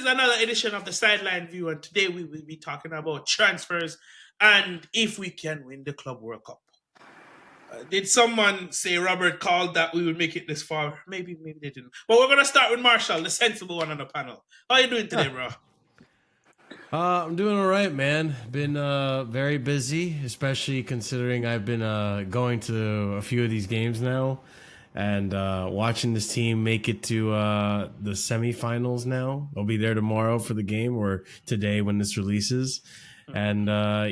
is another edition of the Sideline View, and today we will be talking about transfers and if we can win the Club World Cup. Did someone say Robert called that we would make it this far? Maybe they didn't. But we're gonna start with Marshall, the sensible one on the panel. How are you doing today, bro? I'm doing all right, man. Been very busy, especially considering I've been going to a few of these games now and watching this team make it to the semifinals now. I'll be there tomorrow for the game or today when this releases. And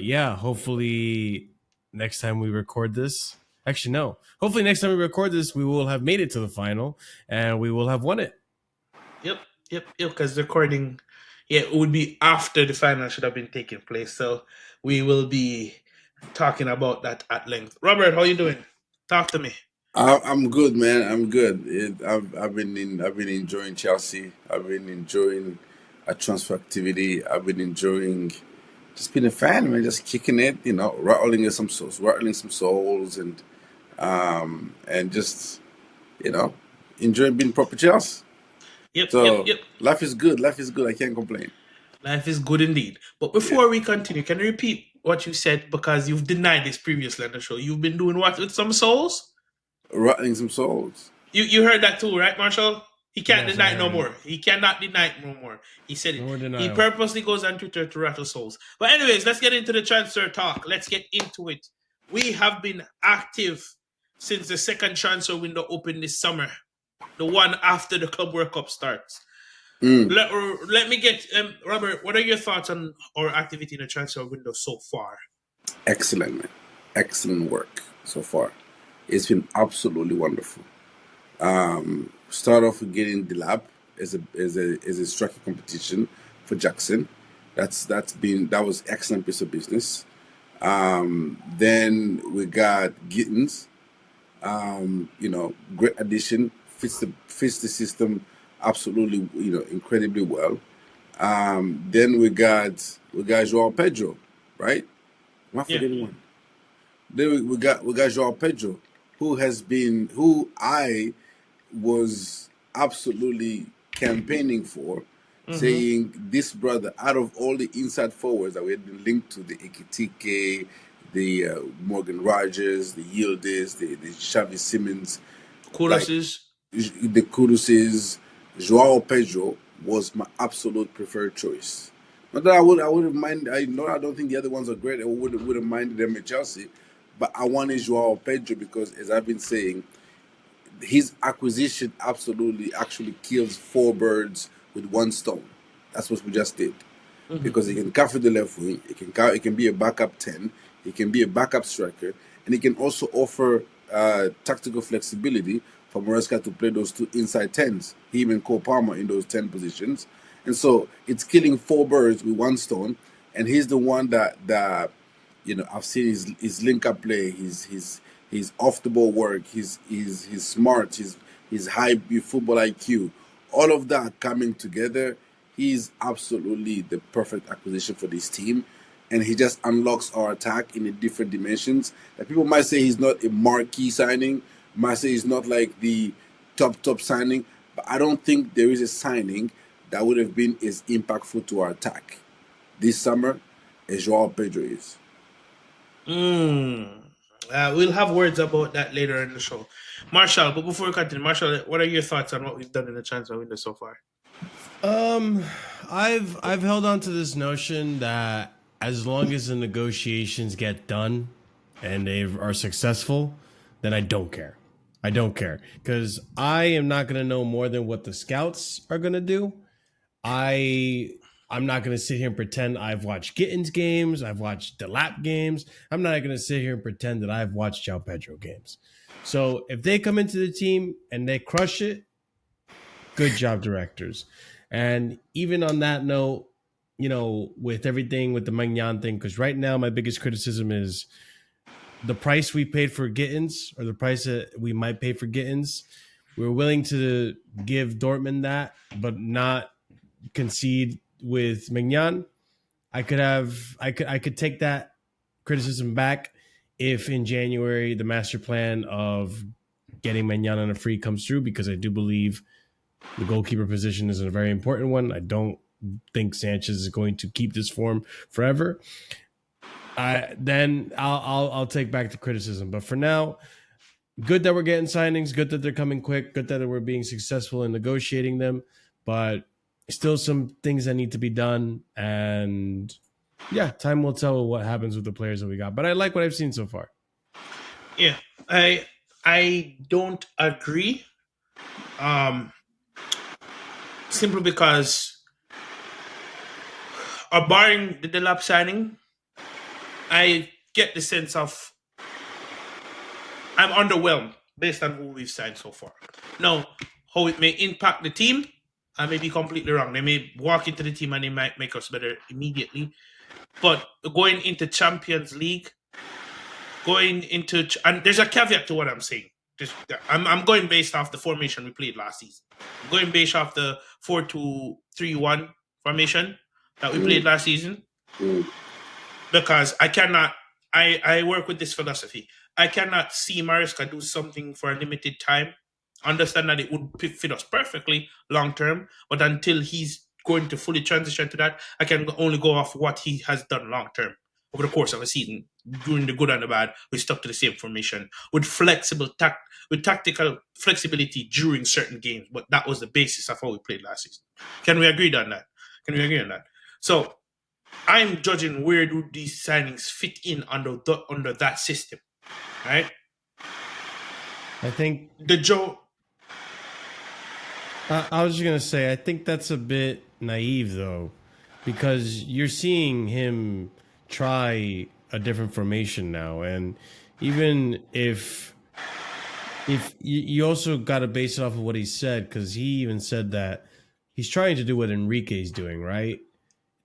yeah, hopefully next time we record this. Actually, no. Hopefully next time we record this, we will have made it to the final and we will have won it. Yep. Because the recording, it would be after the final should have been taking place. So we will be talking about that at length. Robert, how you doing? Talk to me. I'm good, man. I'm good. I've been enjoying Chelsea. I've been enjoying a transfer activity. I've been enjoying just being a fan, man. Just kicking it, rattling some souls, and just enjoying being proper Chelsea. So Yep. life is good. Life is good. I can't complain. Life is good indeed. But Yeah, before we continue, can you repeat what you said because you've denied this previously on the show? You've been doing what with some souls? rattling some souls. You heard that too, right, Marshall? He can't Yes, I deny it no heard it. more. He cannot deny it no more. He said No more it. He denial. purposely goes on Twitter to rattle souls. But anyways, let's get into the transfer talk. Let's get into it. We have been active since the second transfer window opened this summer, the one after the Club World Cup starts. Mm, Let me get Robert. What are your thoughts on our activity in the transfer window so far? excellent, man. Excellent work so far. It's been absolutely wonderful. Start off with getting the lab as a striker competition for Jackson. That was excellent piece of business. Then we got Gittins. Great addition. Fits the system absolutely, incredibly well. Then we got Joao Pedro, right? Am I Yeah. forgetting one? Then we got Joao Pedro, who I was absolutely campaigning for, Mm-hmm. saying this brother, out of all the inside forwards that we had been linked to, the Ekitike, the Morgan Rogers, the Yildiz, the Xavi Simmons, Kudos like is the Kuduses, Joao Pedro was my absolute preferred choice. Not that I would have minded. I don't think the other ones are great. I would have minded them at Chelsea, but I wanted Joao Pedro because, as I've been saying, his acquisition absolutely actually kills four birds with one stone. That's what we just did. mm-hmm. Because he can cover the left wing, he can be a backup 10, he can be a backup striker, and he can also offer tactical flexibility for Maresca to play those two inside 10s, him and Cole Palmer in those 10 positions. And so it's killing four birds with one stone, and he's the one that I've seen his link up play, his off the ball work, his smart, his high football IQ, all of that coming together. He's absolutely the perfect acquisition for this team, and he just unlocks our attack in a different dimensions. That people might say he's not a marquee signing, might say he's not like the top signing, but I don't think there is a signing that would have been as impactful to our attack this summer as Joao Pedro is. Mm. We'll have words about that later in the show. Marshall, but before we continue, Marshall, what are your thoughts on what we've done in the transfer window so far? Um, I've held on to this notion that as long as the negotiations get done and they are successful, then I don't care. I don't care because I am not going to know more than what the scouts are going to do. I'm not going to sit here and pretend I've watched Gittins games, I've watched the Lap games. I'm not going to sit here and pretend that I've watched João Pedro games. So if they come into the team and they crush it, good job, directors. And even on that note, with everything with the Magnan thing, because right now my biggest criticism is the price we paid for Gittins or the price that we might pay for Gittins. We're willing to give Dortmund that, but not concede with Mignon. I could take that criticism back if in January the master plan of getting Mignon on a free comes through, because I do believe the goalkeeper position is a very important one. I don't think Sanchez is going to keep this form forever, then I'll take back the criticism. But for now, good that we're getting signings, good that they're coming quick, good that we're being successful in negotiating them, but still some things that need to be done. And yeah, time will tell what happens with the players that we got. But I like what I've seen so far. Yeah, I don't agree. Simply because, barring the Delap signing, I get the sense of I'm underwhelmed based on who we've signed so far. Now, how it may impact the team, I may be completely wrong. They may walk into the team and they might make us better immediately. But going into Champions League, and there's a caveat to what I'm saying. I'm going based off the formation we played last season. I'm going based off the 4-2-3-1 formation that we played last season. Because I work with this philosophy. I cannot see Mariska do something for a limited time. Understand that it would fit us perfectly long term, but until he's going to fully transition to that, I can only go off what he has done long term over the course of a season. During the good and the bad, we stuck to the same formation with tactical flexibility during certain games. But that was the basis of how we played last season. Can we agree on that? So I'm judging where do these signings fit in under that system, right? I think the Joe. I was just gonna say I think that's a bit naive though, because you're seeing him try a different formation now, and even if you also got to base it off of what he said, because he even said that he's trying to do what Enrique's doing, right,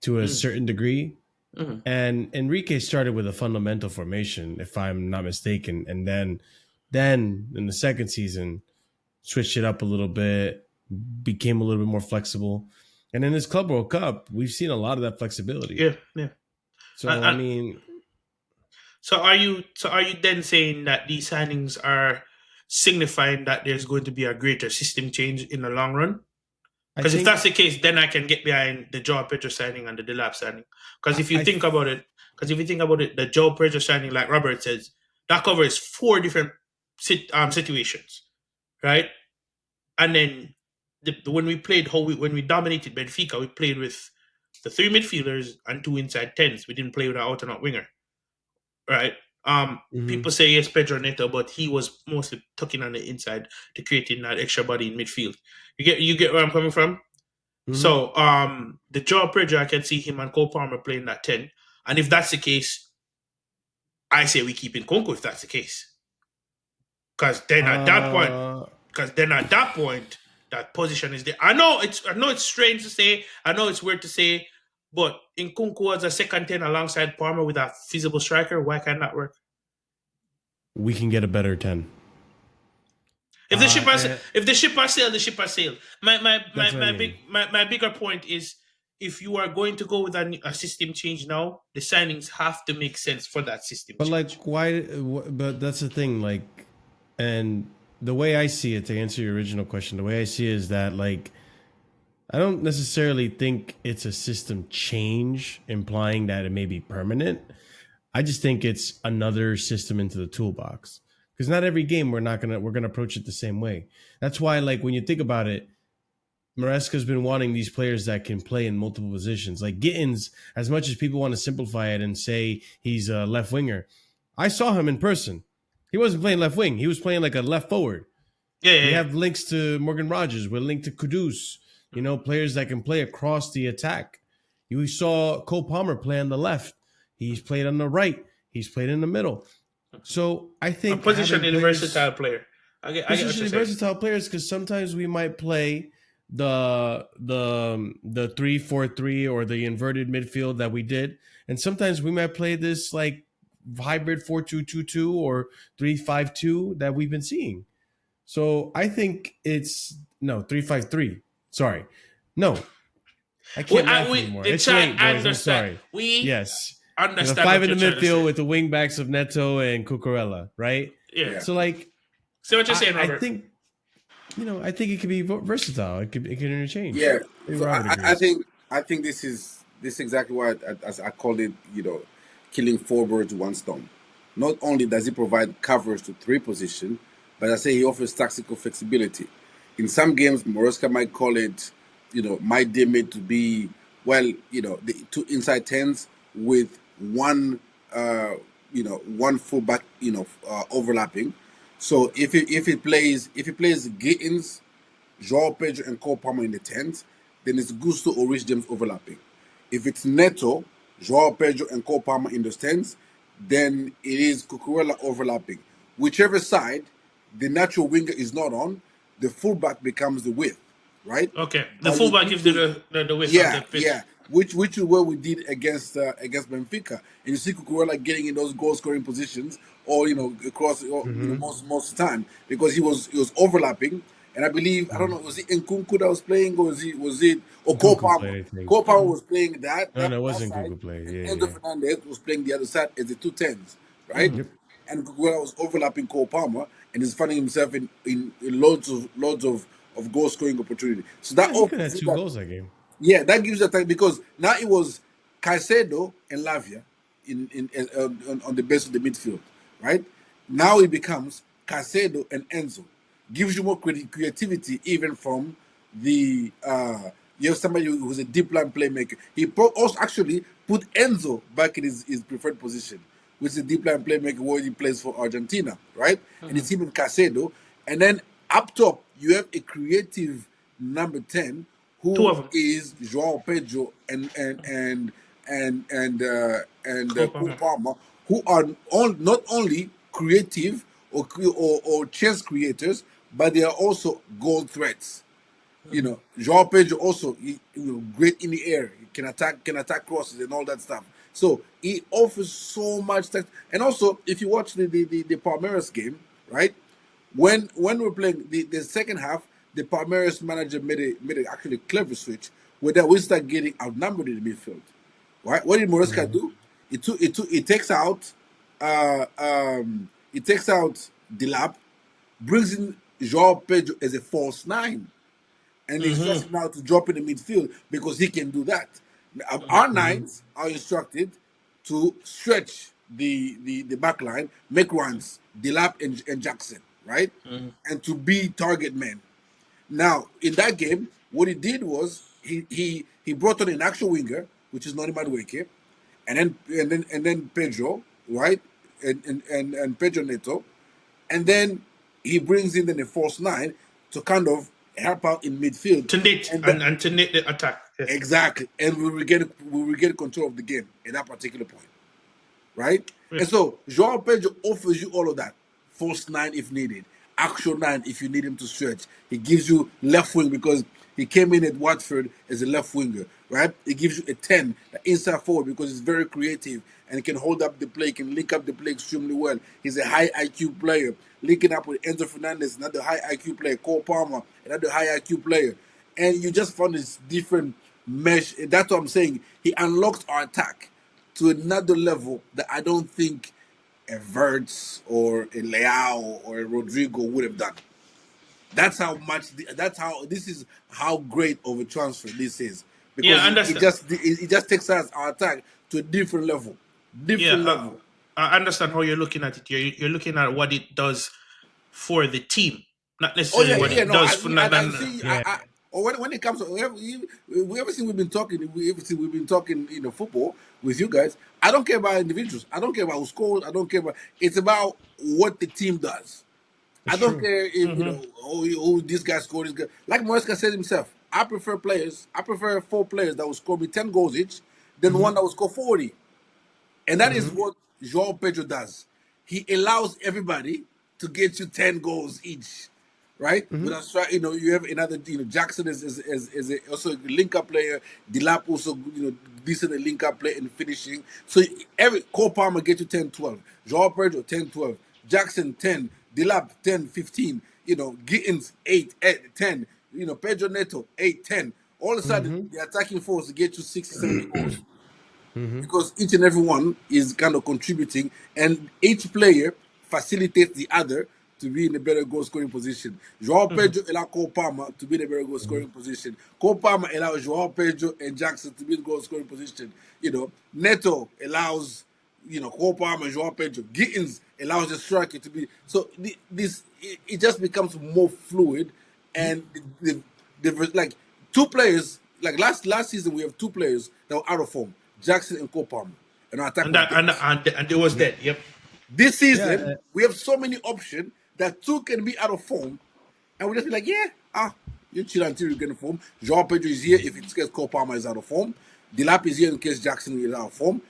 to a certain degree. Mm-hmm. And Enrique started with a fundamental formation, if I'm not mistaken, and then in the second season switched it up a little bit, became a little bit more flexible, and in this Club World Cup we've seen a lot of that flexibility. Yeah. So I mean, so are you then saying that these signings are signifying that there's going to be a greater system change in the long run? Because if that's the case, then I can get behind the Joe Pedro signing and the Delap signing. Because if you think about it, the Joe Pedro signing, like Robert says, that covers 4 different situations, right? And then when we dominated Benfica, we played with the 3 midfielders and 2 inside 10s. We didn't play with an out and out winger, right? People say yes, Pedro Neto, but he was mostly tucking on the inside to creating that extra body in midfield. You get where I'm coming from? So the Joe Pedro, I can see him and Cole Palmer playing that 10. And if that's the case, I say we keep in Conco if that's the case. Because then at that point, that position is there. I know it's strange to say, I know it's weird to say, but in Nkunku as a second 10 alongside Palmer with a feasible striker, why can't that work? We can get a better 10. If the ship has sailed, the ship has sailed. My bigger point is, if you are going to go with a system change now, the signings have to make sense for that system but change. Like, why? But that's the thing. Like, and the way I see it, to answer your original question, the way I see it is that, like, I don't necessarily think it's a system change implying that it may be permanent. I just think it's another system into the toolbox. Because not every game we're gonna approach it the same way. That's why, like, when you think about it, Maresca's been wanting these players that can play in multiple positions. Like Gittins, as much as people want to simplify it and say he's a left winger, I saw him in person. He wasn't playing left wing. He was playing like a left forward. We have links to Morgan Rogers. We're linked to Kudus. You know, players that can play across the attack. You saw Cole Palmer play on the left. He's played on the right. He's played in the middle. So I think a positionally versatile player. Positionally versatile players, because sometimes we might play the 3-4-3 or the inverted midfield that we did, and sometimes we might play this like hybrid 4-2-2-2 or 3-5-2 that we've been seeing. So I think it's 3-5-3. Sorry, no, I can't laugh anymore. It's late, boys. I'm sorry. Understand. There's a 5 in the midfield with the wing backs of Neto and Cucurella, right? Yeah. So like, so what you're saying, Robert? I think it can be versatile. It can interchange. Yeah, so I think I think this is exactly why as I call it, killing four birds with one stone. Not only does he provide coverage to three positions, but I say he offers tactical flexibility. In some games, Moroska might call it, might deem it to be the two inside tens with one fullback, overlapping. So if he plays Gittins, Joao Pedro and Cole Palmer in the tens, then it's Gusto or Rich James overlapping. If it's Neto, Joao Pedro and Cole Palmer in the tens, then it is Cucurella overlapping. Whichever side the natural winger is not on, the fullback becomes the width, right? Okay, the But with fullback gives you Gusto, the width of yeah, the pitch. yeah. Which is what we did against Benfica. And you see Cucurella getting in those goal scoring positions, or across, Mm-hmm. most of the time because he was overlapping. And I believe I don't know, was it Nkunku that was playing, or was it or Cole Kuku Palmer? played, I think. Cole Palmer was playing that No, that no, it that wasn't side, Kuku played. and Yeah, Enzo yeah. Fernandez was playing the other side as the two tens, right? Mm-hmm. And Cucurella was overlapping Cole Palmer, and he's finding himself in loads of goal scoring opportunity. So that Yeah, he could have offers had you two that. goals that game. Yeah, that gives you a time because now it was Caicedo and Lavia on the base of the midfield, right? Now it becomes Caicedo and Enzo. Gives you more creativity even from the you have somebody who's a deep line playmaker. He also actually put Enzo back in his preferred position, which is a deep line playmaker where he plays for Argentina, right? And it's him and Caicedo. And then up top, you have a creative number 10 Two who of them. is João Pedro and Copa. Cole Palmer, who are not only creative or chess creators, but they are also goal threats. João Pedro also great in the air. He can attack crosses and all that stuff. So he offers so much tech. And also, if you watch the Palmeiras game, right? When we're playing the second half, the Palmeiras manager made a actually clever switch where that we start getting outnumbered in the midfield. Right? What did Moresca Mm-hmm. do? It takes out Dilap, brings in João Pedro as a false nine, and instructs Mm-hmm. him now to drop in the midfield because he can do that. Our Mm-hmm. nines are instructed to stretch the back line, make runs, Dilap and Jackson, right? Mm-hmm. And to be target men. Now, in that game, what he did was he brought on an actual winger, which is Noni Madueke, and then Pedro, right? And Pedro Neto, and then he brings in then a false nine to kind of help out in midfield, To knit and that, and to knit the attack. Yes. exactly, and we regain control of the game at that particular point, right? And Yes. so Joao Pedro offers you all of that. False nine if needed, actual nine if you need him to stretch. He gives you left wing because he came in at Watford as a left winger, right? He gives you a 10, the inside forward, because he's very creative and he can hold up the play, can link up the play extremely well. He's a high IQ player. Linking up with Enzo Fernandez, another high IQ player, Cole Palmer, another high IQ player. And you just found this different mesh. That's what I'm saying. He unlocked our attack to another level that I don't think a Verts or a Leao or a Rodrigo would have done. That's how much. That's how. This is how great of a transfer this is Yeah, because I understand. it just takes us our attack to a different level. Yeah, Different level. I understand how you're looking at it. You're looking at what it does for the team, not Oh necessarily yeah, what yeah. it No, does I for. I see. Yeah. Or when it comes to everything we've been talking, everything we've been talking, football with you guys. I don't care about individuals. I don't care about who scores. I don't care about. It's about what the team does. I It's don't true. care if Mm-hmm. this guy scored. This guy, like Moresca said himself. I prefer players. I prefer four players that will score me 10 goals each than Mm-hmm. one that will score 40. And that is Mm-hmm. what João Pedro does. He allows everybody to get you 10 goals each, right? Mm-hmm. Without you have another. Jackson is also a link up player. Dilap also decent at link up play and finishing. So every Cole Palmer get you 10, 12. João Pedro 10, 12. Jackson 10. Dilap 10, 15. Gittins 8, 8 10. Pedro Neto 8, 10. All of a sudden, Mm-hmm. the attacking force get you 60, 70 goals Mm-hmm. because each and every one is kind of contributing, and each player facilitates the other to be in a better goal scoring position. Joao Pedro allow Cole Palmer to be in a better goal scoring position. Cole Palmer allows Joao Pedro and Jackson to be in goal scoring position. Neto allows Cole Palmer, Joao Pedro. Gittins allows the striker to be. So it just becomes more fluid, and like two players. Like last season, we have two players that were out of form: Jackson and Cole Palmer, and our attack And was that dead. and it was dead. Yep. This Yeah, season, we have so many options that two can be out of form, and we just be like, you chill until you get in form. Joao Pedro is here if it's case Cole Palmer is out of form. Dilap is here in case Jackson is out of form.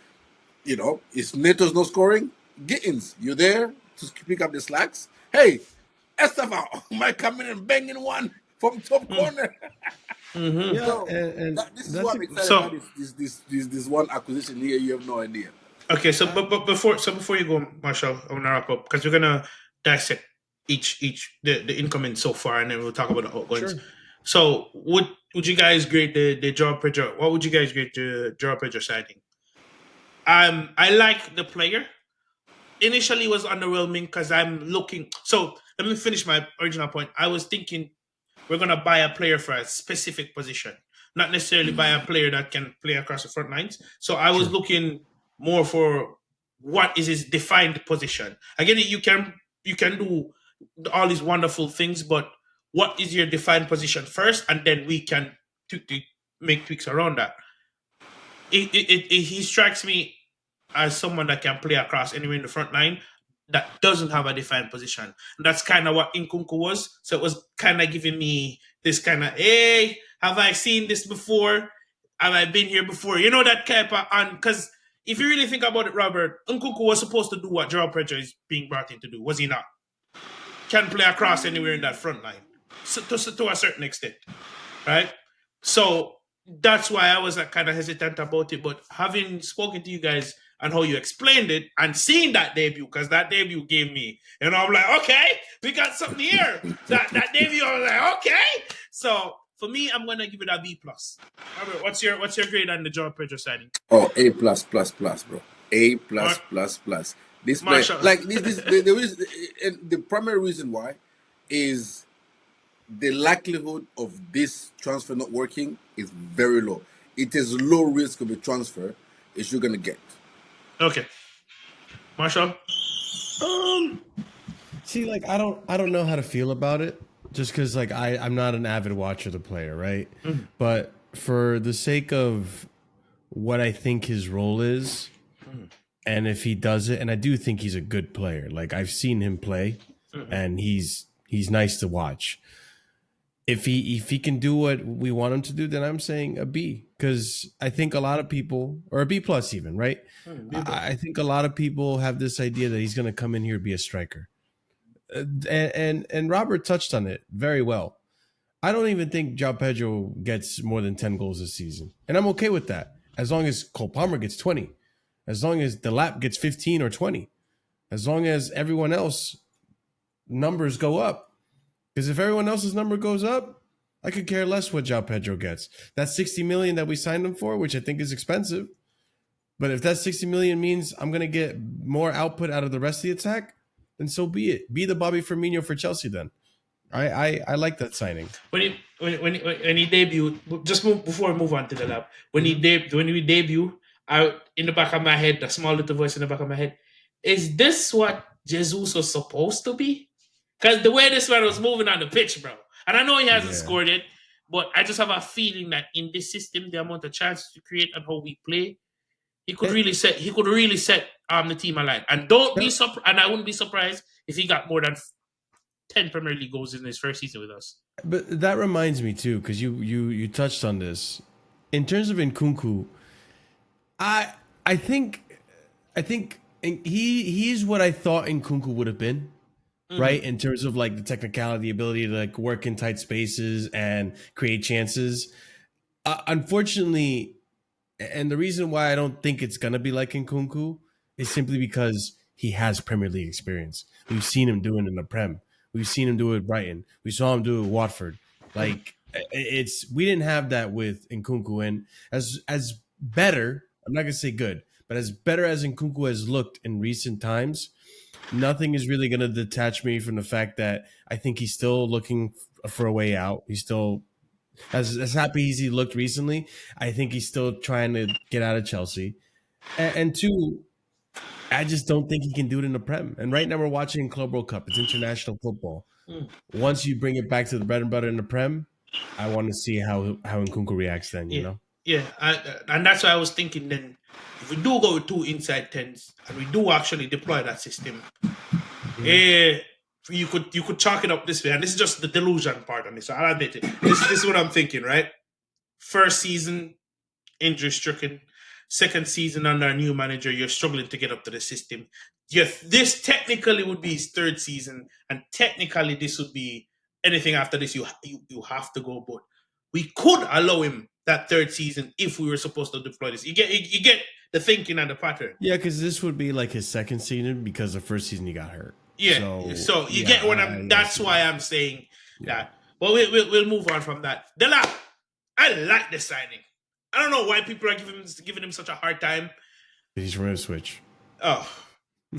If Neto's not scoring, Gittins, you're there to pick up the slacks. Hey, Esteva might come in and bang in one from top corner. yeah, So and this is that's what a, I'm excited So about. This one acquisition here. You have no idea. okay, so but before you go, Marshall, I want to wrap up because we're gonna dissect each the incoming so far, and then we'll talk about the outgoings. sure. So would you guys grade the Joao Pedro? What would you guys grade the Joao Pedro signing? I like the player. Initially, it was underwhelming because I'm looking. So let me finish my original point. I was thinking we're gonna buy a player for a specific position, not necessarily buy a player that can play across the front lines. So I was Sure. looking more for what is his defined position. Again, you can do all these wonderful things, but what is your defined position first, and then we can make tweaks around that. He strikes me as someone that can play across anywhere in the front line that doesn't have a defined position. And that's kind of what Nkunku was. So it was kind of giving me this kind of, hey, have I seen this before? Have I been here before? You know, that type of, and because if you really think about it, Robert, Nkunku was supposed to do what Gerald Pedro is being brought in to do, was he not? Can play across anywhere in that front line, so, to a certain extent, right? So that's why I was kind of hesitant about it. But having spoken to you guys and how you explained it and seeing that debut, because that debut gave me, I'm like, okay, we got something here. That debut, I was like, okay. So for me, I'm gonna give it a B plus. Robert, what's your grade on the John Pedro signing? Oh, A plus plus plus, bro. A plus Mar- plus plus. This play, Marshall. like this, and the primary reason why is the likelihood of this transfer not working is very low. It is low risk of a transfer is you're gonna get. Okay, Marshall. Um, See, like I don't know how to feel about it, just because like I'm not an avid watcher of the player, right? Mhm. But for the sake of what I think his role is, Mhm. and if he does it, and I do think he's a good player. Like I've seen him play, Mhm. and he's nice to watch. If he can do what we want him to do, then I'm saying a B, because I think a lot of people, or a B plus even, right? B plus. I think a lot of people have this idea that he's going to come in here and be a striker. And Robert touched on it very well. I don't even think João Pedro gets more than 10 goals this season. And I'm okay with that. As long as Cole Palmer gets 20. As long as the lap gets 15 or 20. As long as everyone else numbers go up. Because if everyone else's number goes up, I could care less what João Pedro gets. That 60 million that we signed him for, which I think is expensive. But if that 60 million means I'm going to get more output out of the rest of the attack, then so be it. Be the Bobby Firmino for Chelsea then. I like that signing. When he debuted, just before we move on to the lab, when we debut, I in the back of my head, the small little voice in the back of my head, is this what Jesus was supposed to be? Because the way this man was moving on the pitch, bro, and I know he hasn't Yeah. scored it, but I just have a feeling that in this system, the amount of chances to create and how we play, he could really set the team alight. And don't be surprised, and I wouldn't be surprised if he got more than 10 Premier League goals in his first season with us. But that reminds me too, because you touched on this. In terms of Nkunku, I I think I think he's what I thought Nkunku would have been, right? In terms of like the technicality, the ability to like work in tight spaces and create chances. Unfortunately, and the reason why I don't think it's gonna be like Nkunku is simply because he has Premier League experience. We've seen him do it in the Prem. We've seen him do it with Brighton. We saw him do it with Watford. Like it's we didn't have that with Nkunku. And as better, I'm not gonna say good, but as better as Nkunku has looked in recent times, nothing is really going to detach me from the fact that I think he's still looking for a way out. He's still as happy as he looked recently. I think he's still trying to get out of Chelsea. And two, I just don't think he can do it in the Prem. And right now we're watching Club World Cup. It's international football. Mm. Once you bring it back to the bread and butter in the Prem, I want to see how Nkunku reacts then, you Yeah, know? yeah, and that's why I was thinking. Then, if we do go with 2 inside 10s and we do actually deploy that system, eh, you could chalk it up this way, and this is just the delusion part on this. So I'll admit it. This is what I'm thinking, right? First season, injury stricken. Second season under a new manager, you're struggling to get up to the system. This technically would be his third season, and technically this would be anything after this. You have to go, but we could allow him that third season if we were supposed to deploy this. You get the thinking and the pattern. Yeah, because this would be like his second season because the first season he got hurt. Yeah, so you get what I'm. That's why I'm saying that. But we'll move on from that. Delap, I like the signing. I don't know why people are giving him such a hard time. He's from Ipswich. Oh,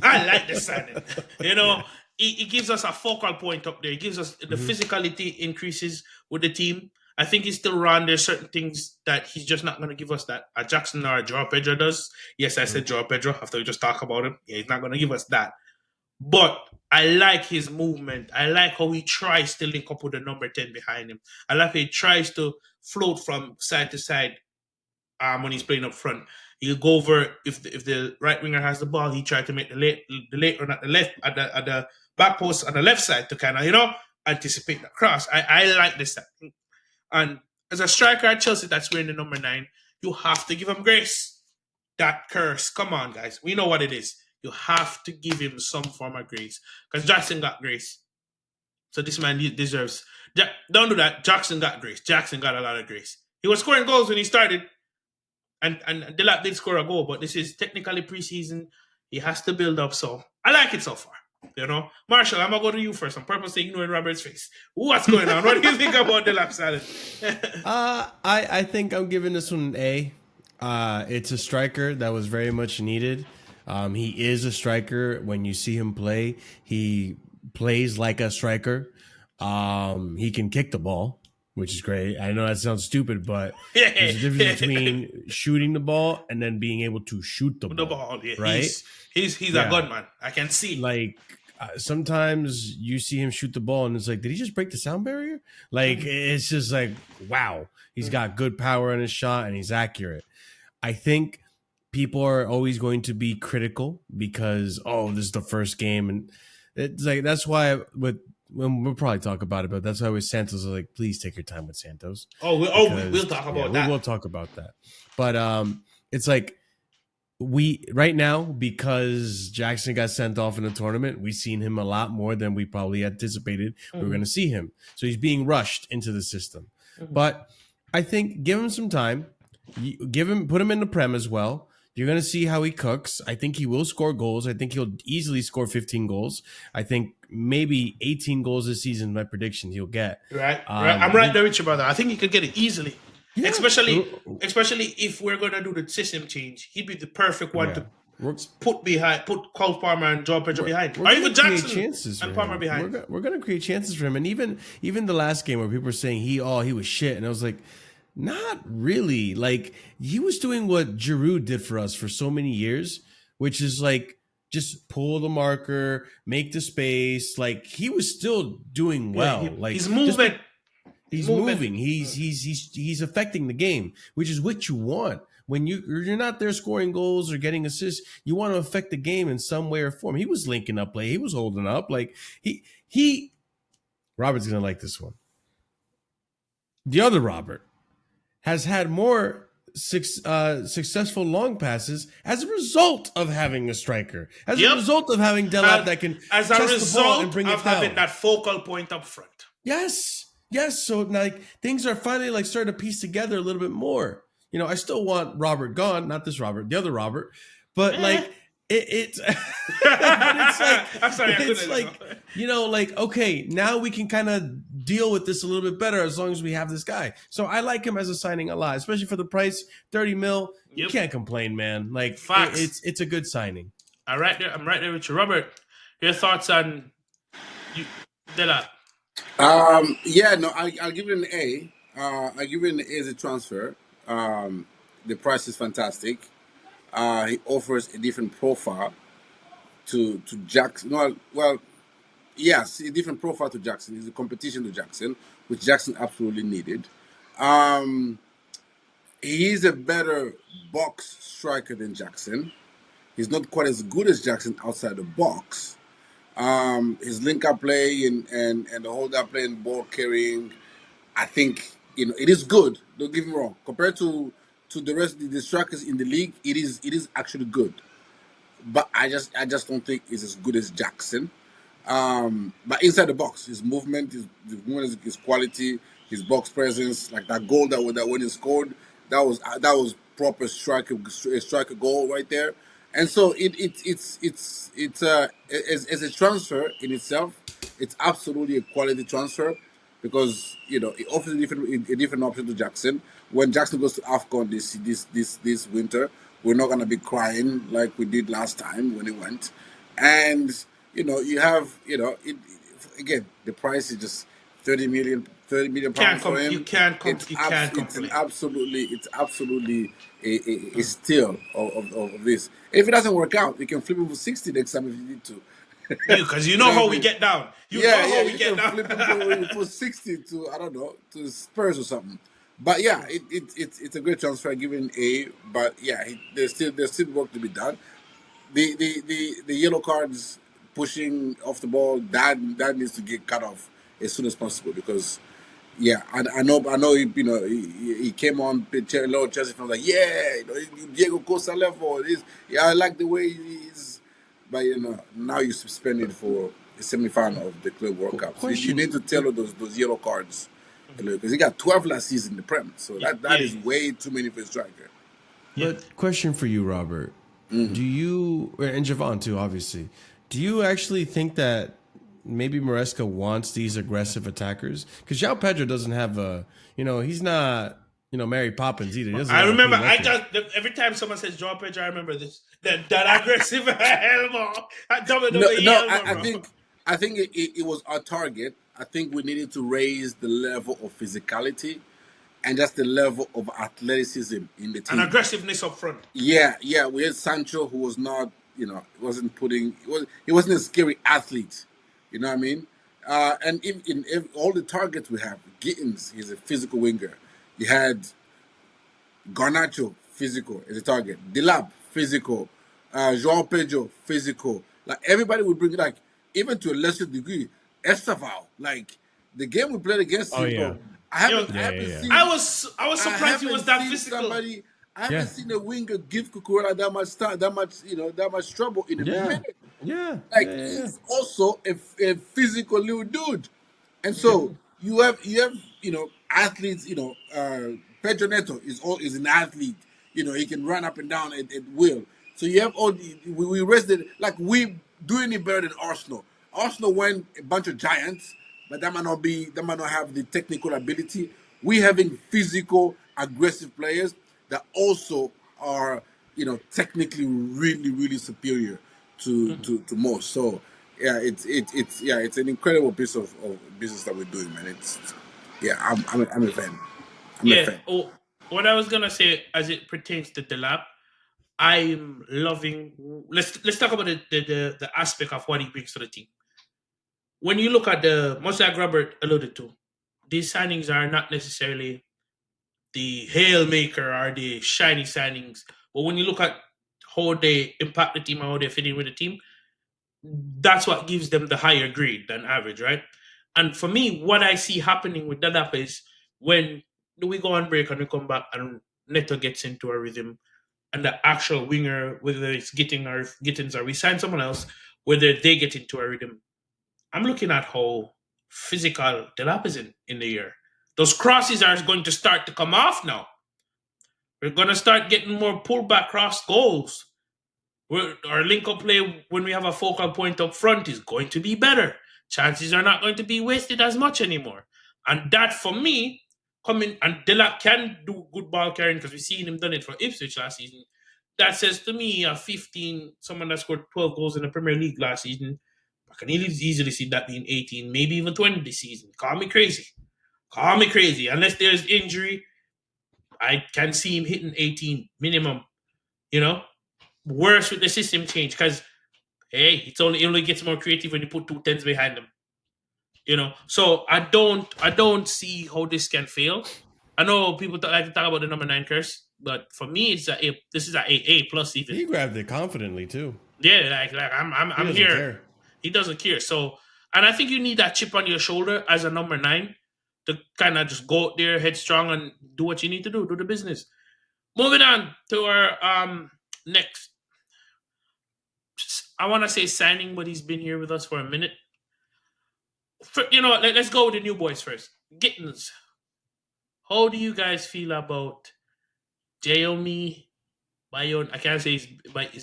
I like the signing. You know, it gives us a focal point up there. It gives us the physicality increases with the team. I think he's still around. There's certain things that he's just not going to give us that a Jackson or a Joao Pedro does. Yes, I said Joao Pedro after we just talk about him. Yeah, he's not going to give us that. But I like his movement. I like how he tries to link up with the number 10 behind him. I like how he tries to float from side to side when he's playing up front. He'll go over if the right winger has the ball. He tried to make the late run at the left at the back post on the left side to kind of anticipate the cross. I like this. And as a striker at Chelsea that's wearing the number 9, you have to give him grace. That curse, come on, guys. We know what it is. You have to give him some form of grace because Jackson got grace. So this man deserves. Don't do that. Jackson got grace. Jackson got a lot of grace. He was scoring goals when he started. And Delap did score a goal, but this is technically preseason. He has to build up, so I like it so far. Marshall, I'm gonna go to you first. I'm purposely ignoring Robert's face. What's going on? What do you think about Delap Salad? I think I'm giving this one an A. It's a striker that was very much needed. He is a striker. When you see him play, he plays like a striker. He can kick the ball, which is great. I know that sounds stupid, but there's a difference between shooting the ball and then being able to shoot the ball. Yeah. Right? He's a gunman. I can see. Like sometimes you see him shoot the ball and it's like, did he just break the sound barrier? Like it's just like, wow, he's got good power in his shot and he's accurate. I think people are always going to be critical because this is the first game, and it's like that's why we'll probably talk about it, but that's why with Santos, I was like, please take your time with Santos. We'll talk about that. We'll talk about that. But it's like right now, because Jackson got sent off in the tournament, we've seen him a lot more than we probably anticipated we were going to see him. So he's being rushed into the system. But I think give him some time. Put him in the Prem as well. You're going to see how he cooks. I think he will score goals. I think he'll easily score 15 goals. I think maybe 18 goals this season, my prediction he'll get. Right. I'm right there with you, brother. I think he could get it easily. Yeah. Especially if we're going to do the system change. He'd be the perfect one to put Cole Palmer and Joao Pedro behind. Or even Jackson and Palmer behind. We're going to create chances for him. And even the last game where people were saying he was shit. And I was like, not really. Like, he was doing what Giroud did for us for so many years, which is like just pull the marker, make the space. Like, he was still doing well. He's moving. He's moving. He's affecting the game, which is what you want. When you're not there scoring goals or getting assists, you want to affect the game in some way or form. He was linking up play. He was holding up. Like Robert's gonna like this one. The other Robert has had more successful long passes as a result of having a striker, as a result of having Delap that can as a result and bring of having that focal point up front. Yes. So like things are finally like starting to piece together a little bit more. I still want Robert gone, not this Robert, the other Robert, but like it's but it's like I'm sorry, it's like like okay, now we can kind of deal with this a little bit better as long as we have this guy. So I like him as a signing a lot, especially for the price, 30 mil. You can't complain, man. Like it's a good signing. I'm right there with you, Robert. Your thoughts on you, Dela? Yeah, no, I'll give it an A. I give it an A as a transfer. Um, the price is fantastic. He offers a different profile to Jackson. Well, yes, a different profile to Jackson. He's a competition to Jackson, which Jackson absolutely needed. Um, he's a better box striker than Jackson. He's not quite as good as Jackson outside the box. His link up play and the hold up play and ball carrying, I think it is good. Don't get me wrong. Compared to the rest of the strikers in the league, it is actually good. But I just don't think it's as good as Jackson. But inside the box, his quality, his box presence, like that goal that when he scored, that was proper striker goal right there. And so it's as a transfer in itself, it's absolutely a quality transfer because it offers a different option to Jackson. When Jackson goes to AFCON this winter, we're not gonna be crying like we did last time when he went, and you have again the price is just 30 million Can't pounds for com- you him. can't com- It's you abs- can't it's an complain. absolutely a steal of this. If it doesn't work out, you can flip him for 60 next time if you need to. Because you You know know what how I we mean? get down. You know Yeah, how we you get can down. flip him for 60 to, I don't know, to Spurs or something. But yeah, it's a great transfer given A. But yeah, there's still work to be done. The yellow cards pushing off the ball, that needs to get cut off as soon as possible because yeah, I know he came on a lot of Chelsea fans like, yeah, Diego Costa level this, yeah, I like the way he is, but now you're suspended for the semi-final of the Club World Cup, so you Question. need to tell those yellow cards because he got 12 last season in the Prem, so Yeah, that yeah, is way too many for a striker. yeah. But question for you, Robert. Do you, and Javon too, obviously, do you actually think that maybe Maresca wants these aggressive attackers? Because João Pedro doesn't have he's not, Mary Poppins either. He doesn't I have a remember. clean record. Every time someone says Joao Pedro, I remember this that aggressive Elmo, that No, WWE no, Elmo, I bro. think it was our target. I think we needed to raise the level of physicality and just the level of athleticism in the And team. aggressiveness up front. Yeah, yeah. We had Sancho, who was not, he wasn't a scary athlete. You know what I mean? And in all the targets we have, Gittins, he's a physical winger. You had Garnacho, physical as a target. Dilap, physical. João Pedro, physical. Like everybody would bring like even to a lesser degree, Esteval. Like the game we played against Oh him, yeah, bro. I Yo, haven't I yeah, haven't yeah, seen I was I surprised he was haven't that seen physical. somebody I yeah, haven't seen a winger give Cucurella that much trouble in a yeah, minute. yeah, Like yeah, yeah, yeah. he's also a physical little dude, and Yeah. so you have athletes. Pedro Neto is an athlete. He can run up and down at will. So you have all we rested like we doing it better than Arsenal. Arsenal went a bunch of giants, but that might not have the technical ability. We having physical, aggressive players that also are technically really really superior to most. So yeah, it's an incredible piece of business that we're doing, man. Yeah, I'm a fan. I'm a Yeah. fan. Oh, what I was gonna say as it pertains to the lab, I'm loving. Let's talk about the aspect of what he brings to the team. When you look at much like Robert alluded to, these signings are not necessarily the hail maker or the shiny signings, but when you look at how they impact the team and how they fit in with the team, that's what gives them the higher grade than average, right? And for me, what I see happening with Dadap is when we go on break and we come back and Neto gets into a rhythm and the actual winger, whether it's Gittins or we sign someone else, whether they get into a rhythm, I'm looking at how physical Delap is in the year. Those crosses are going to start to come off now. We're going to start getting more pullback cross goals. Our link up play when we have a focal point up front is going to be better. Chances are not going to be wasted as much anymore. And that for me, coming and Delac can do good ball carrying because we've seen him done it for Ipswich last season. That says to me a 15, someone that scored 12 goals in the Premier League last season. I can easily see that being 18, maybe even 20 this season. Call me crazy. Call me crazy. Unless there's injury, I can see him hitting 18 minimum. You know, worse with the system change because hey, it only gets more creative when you put two tens behind them. You know, so I don't see how this can fail. I know people like to talk about the number 9 curse, but for me, this is a plus even. He grabbed it confidently too. Yeah, like He I'm doesn't here. care. He doesn't care. So, and I think you need that chip on your shoulder as a number 9 to kind of just go out there headstrong and do what you need to do the business. Moving on to our next. I want to say signing, but he's been here with us for a minute. You know what? Let's go with the new boys first. Gittins. How do you guys feel about Jaomi Bayon? I can't say is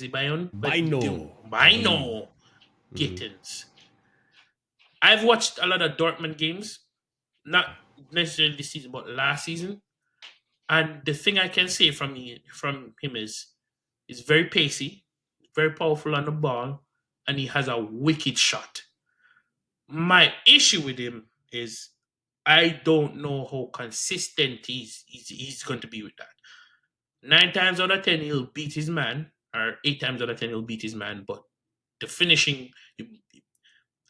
it Bayon? But Bino. Bino Gittins. I've watched a lot of Dortmund games, not necessarily this season, but last season. And the thing I can say from him is he's very pacey, very powerful on the ball, and he has a wicked shot. My issue with him is I don't know how consistent he's going to be with that. 9 times out of 10 he'll beat his man, or 8 times out of 10 he'll beat his man. But the finishing,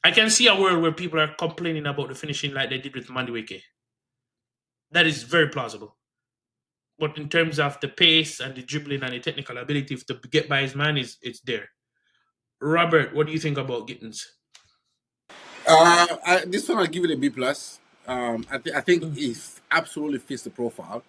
I can see a world where people are complaining about the finishing like they did with Mandueke. That is very plausible. But in terms of the pace and the dribbling and the technical ability to get by his man, it's there. Robert, what do you think about Gittins? This one I'll give it a B plus. I think it absolutely fits the profile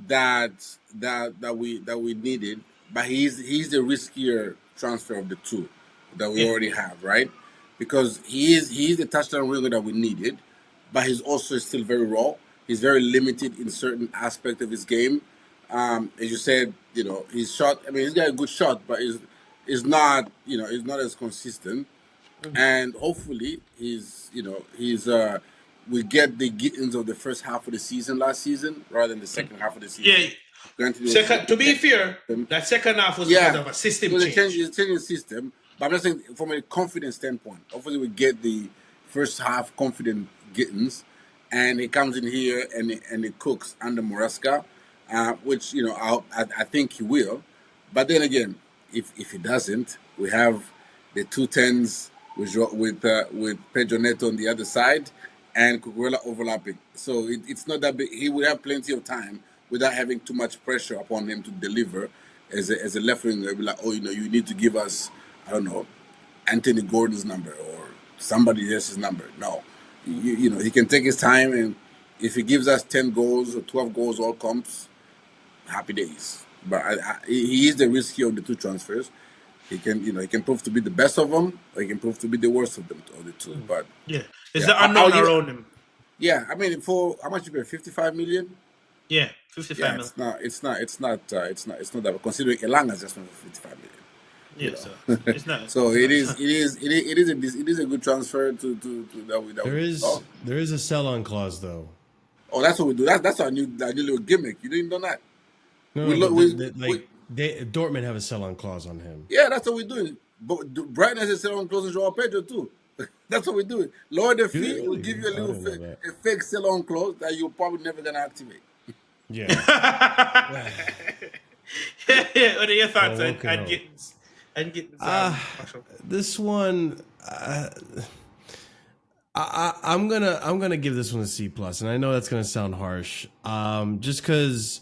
that that we needed, but he's the riskier transfer of the two that we Yeah. already have, right? Because he's the touchdown winger that we needed, but he's also still very raw. He's very limited in certain aspect of his game. As you said, his shot. I mean, he's got a good shot, but is not is not as consistent. And hopefully he's we get the Gittins of the first half of the season last season rather than the second half of the season. Yeah. Granted, it was Second, to be fair, that second half was because of a system it was change. it's a changing system. But I'm just saying from a confidence standpoint. Hopefully we get the first half confident Gittins, and he comes in here and he cooks under Moraska, which I think he will. But then again, if he doesn't, we have the 2 10s with Pedro Neto on the other side and Cucurella overlapping. So it's not that big. He would have plenty of time without having too much pressure upon him to deliver as a left winger. Be like, you need to give us, I don't know, Anthony Gordon's number or somebody else's number. No, he can take his time, and if he gives us 10 goals or 12 goals, all comps, happy days. But he is the riskier of the two transfers. He can prove to be the best of them, or he can prove to be the worst of them, of the two. But Yeah. It's the unknown around him. yeah, I mean, for how much you pay? 55 million. Yeah, 55 Yeah, mil. it's not that. Considering Elanga's just not 55 million. Yeah, know. so it's not. So it is a good transfer to that we There is a sell-on clause though. Oh, that's what we do. That's our new little gimmick. You didn't know that. No, We no, look- but we- Dortmund have a sell-on clause on him. Yeah, that's what we're doing. But Brighton has a sell-on clause in Joao Pedro too. That's what we're doing. Lower the Do they fee, we'll really? give you a I little didn't know that. a fake sell-on clause that you're probably never gonna activate. Yeah. What are your thoughts Oh, on okay. Gittins? And Gittins, Marshall? This one, I'm gonna give this one a C plus, and I know that's gonna sound harsh, just because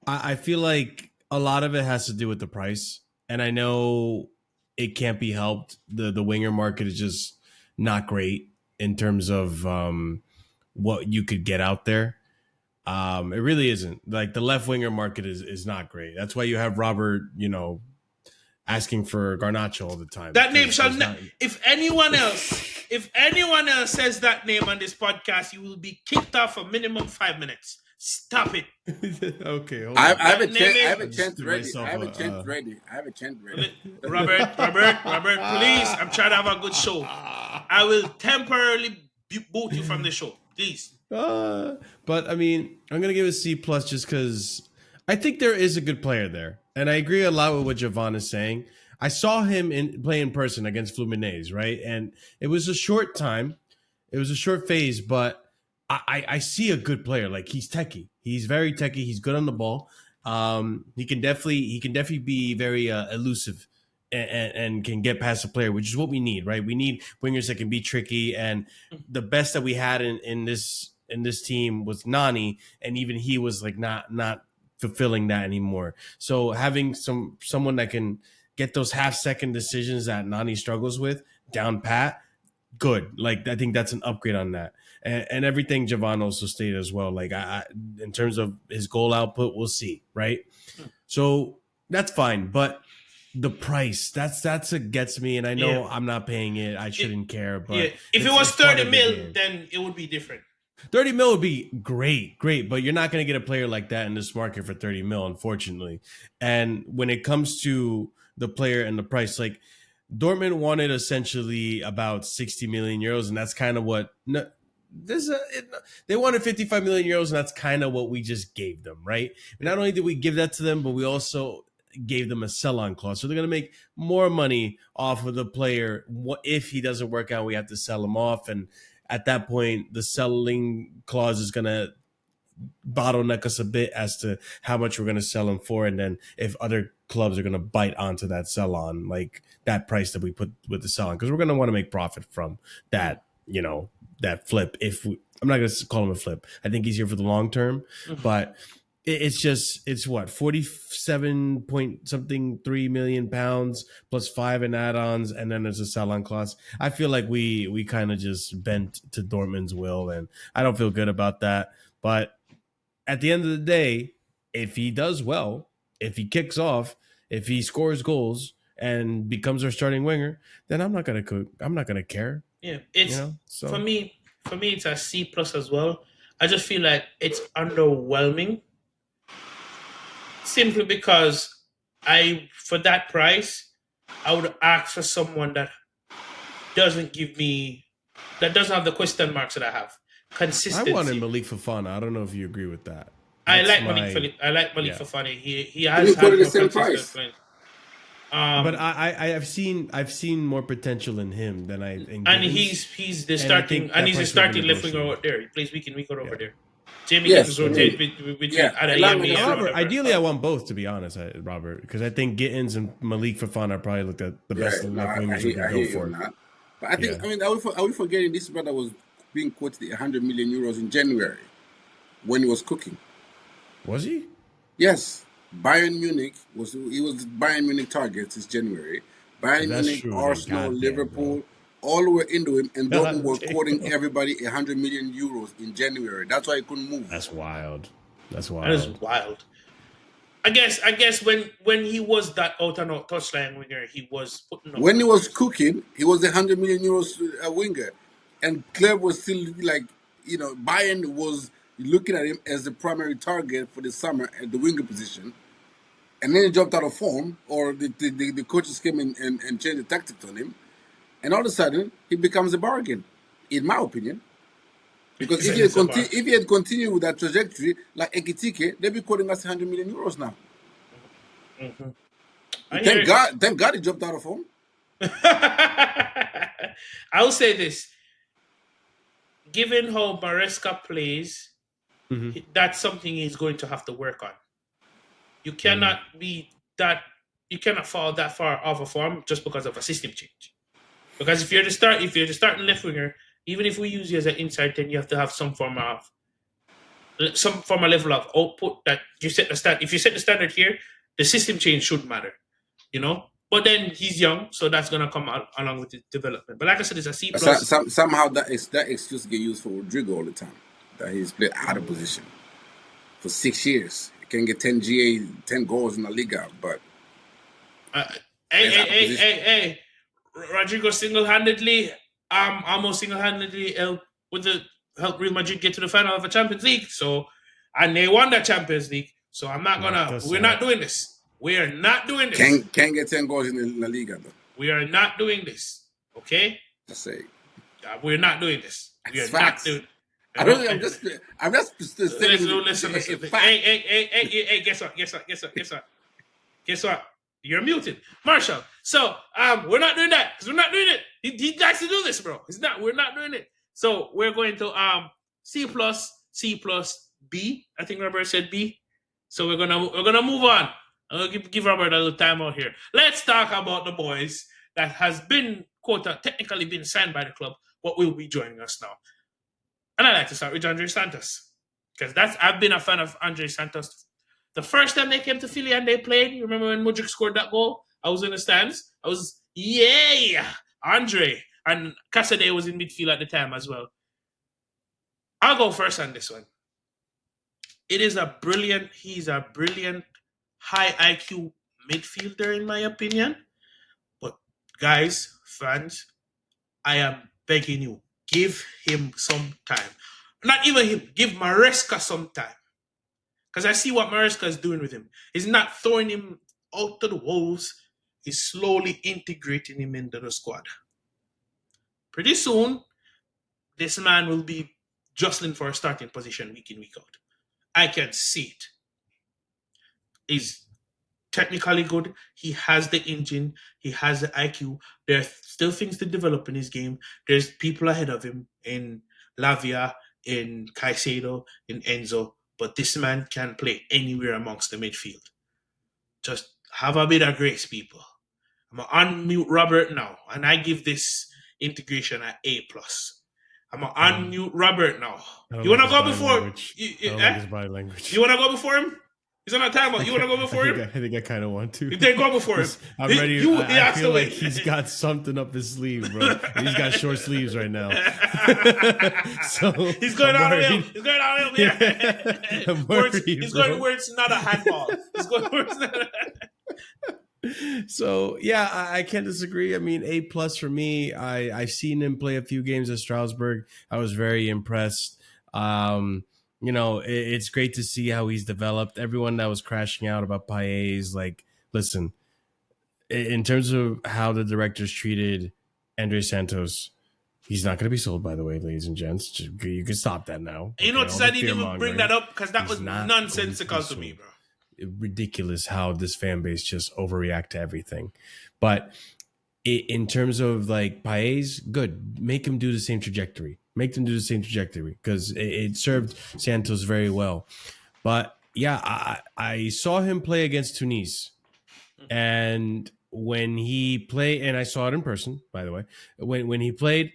I feel like a lot of it has to do with the price, and I know it can't be helped. The winger market is just not great in terms of what you could get out there. It really isn't. Like the left winger market is not great. That's why you have Robert, asking for Garnacho all the time. That name because shall there's not. If anyone else says that name on this podcast, you will be kicked off for minimum 5 minutes. Stop it. Okay, hold I on. have a Name chant. it. I have a Just chant do ready. myself I have a a- chant ready. I have a chant ready. Robert, please. I'm trying to have a good show. I will temporarily boot you from the show. Please. But I mean, I'm gonna give it a C plus just because I think there is a good player there, and I agree a lot with what Javon is saying. I saw him play in person against Fluminense, right? And it was a short time. It was a short phase, but I see a good player. Like he's techie. He's very techie. He's good on the ball. He can definitely be very elusive and can get past the player, which is what we need, right? We need wingers that can be tricky. And the best that we had in this team was Nani, and even he was like not fulfilling that anymore. So having someone that can get those half second decisions that Nani struggles with down pat, good. Like I think that's an upgrade on that, and everything Javon also stated as well. Like in terms of his goal output, we'll see, right? So that's fine, but the price that's what gets me, and I know Yeah. I'm not paying it. I shouldn't care, Yeah, but if it was it's part 30 of the mil, game. then it would be different. 30 mil would be great, but you're not going to get a player like that in this market for 30 mil, unfortunately. And when it comes to the player and the price, like Dortmund wanted essentially about 60 million euros, and that's kind of what they wanted 55 million euros, and that's kind of what we just gave them, right? Not only did we give that to them, but we also gave them a sell-on clause, so they're going to make more money off of the player. What if he doesn't work out? We have to sell him off, and at that point, the selling clause is going to bottleneck us a bit as to how much we're going to sell him for, and then if other clubs are going to bite onto that sell on, like that price that we put with the sell on, because we're going to want to make profit from that, that flip. I'm not going to call him a flip. I think he's here for the long term, but it's what 47 point something 3 million pounds plus 5 in add-ons, and then there's a sell-on clause. I feel like we kind of just bent to Dortmund's will, and I don't feel good about that. But at the end of the day, if he does well, if he kicks off, if he scores goals and becomes our starting winger, then I'm not gonna care. Yeah, it's So for me. For me, it's a C plus as well. I just feel like it's underwhelming, simply because for that price, I would ask for someone that doesn't have the question marks that I have. Consistency. I wanted Malik Fofana. I don't know if you agree with that. I like Malik Fofana. He has You put had it the more same consistent price. playing. But I've seen more potential in him than I think. And he's the starting left winger out there. He plays week in, week out over there. Jamie Yes, Gittins rotate between Adeyemi and Robert, ideally, I want both, to be honest, Robert, because I think Gittins and Malik Fofana probably looked at the best left wingers we could go for. But I think, are we forgetting this brother was being quoted 100 million euros in January when he was cooking? Was he? Yes. Bayern Munich was Bayern Munich target since January. Bayern Munich, true, Arsenal, Liverpool, all were into him, and Dortmund was quoting everybody 100 million euros in January. That's why he couldn't move. That's wild. That is wild. I guess when he was that out and out touchline winger, he was putting up. When he was cooking, he was 100 million euros winger, and Kleber was still like, Bayern was looking at him as the primary target for the summer at the winger position. And then he dropped out of form, or the coaches came in and changed the tactics on him. And all of a sudden, he becomes a bargain, in my opinion. Because if he had continued with that trajectory, like Ekitike, they'd be quoting us 100 million euros now. Mm-hmm. Thank God he dropped out of form. I will say this. Given how Maresca plays, that's something he's going to have to work on. You cannot you cannot fall that far off of form just because of a system change. Because if you're the starting left winger, even if we use you as an inside 10, you have to have some form of level of output that you set the standard. If you set the standard here, the system change should matter, But then he's young, so that's gonna come out along with the development. But like I said, it's a C plus. Somehow that excuse get used for Rodrigo all the time. That he's played out of position for 6 years. He can get 10 goals in the Liga, but hey, Rodrigo almost single-handedly helped Real Madrid get to the final of a Champions League. So, and they won that Champions League. So we're not doing this. We are not doing this. Can't get 10 goals in the La Liga though. We are not doing this. Okay? Just say. We're not doing this. We are facts. not doing. I'm just saying. Listen. Hey, guess what? You're muted, Marshall. So we're not doing that because we're not doing it. He likes to do this, bro. It's not. We're not doing it. So we're going to C plus B. I think Robert said B. So we're gonna move on. I'm gonna give Robert a little time out here. Let's talk about the boys that has been technically been signed by the club, but will be joining us now. And I like to start with Andre Santos because I've been a fan of Andre Santos. The first time they came to Philly and they played, you remember when Mudryk scored that goal? I was in the stands. I was, yay, Andre. And Casadei was in midfield at the time as well. I'll go first on this one. He's a brilliant high IQ midfielder in my opinion. But guys, fans, I am begging you, give him some time. Not even him, give Maresca some time. Because I see what Maresca is doing with him. He's not throwing him out to the wolves. He's slowly integrating him into the squad. Pretty soon, this man will be jostling for a starting position week in, week out. I can see it. He's technically good. He has the engine. He has the IQ. There are still things to develop in his game. There's people ahead of him in Lavia, in Caicedo, in Enzo. But this man can play anywhere amongst the midfield. Just have a bit of grace, people. I'm going to unmute Robert now, and I give this integration an A+. I'm going to unmute Robert now. You want to go before? Like his body language. You want to go before him? He's on a timeout. You want to go before him? I think I kind of want to. Then go before him. I'm ready. I feel like he's got something up his sleeve, bro. He's got short sleeves right now. So he's going out of him. He's going out of him. He's going where it's not a handball. He's going where it's not a So yeah, I can't disagree. I mean, A+ for me. I've seen him play a few games at Strasbourg. I was very impressed. You know, it's great to see how he's developed. Everyone that was crashing out about Payet, like, listen, in terms of how the directors treated Andre Santos, he's not going to be sold, by the way, ladies and gents. You can stop that now. You notice I didn't even bring that up because that was nonsensical to me, bro. Ridiculous how this fan base just overreact to everything. But in terms of like Payet's, good. Make him do the same trajectory. Make them do the same trajectory because it served Santos very well. But yeah, I saw him play against Tunis, and when he played, and I saw it in person, by the way. When he played,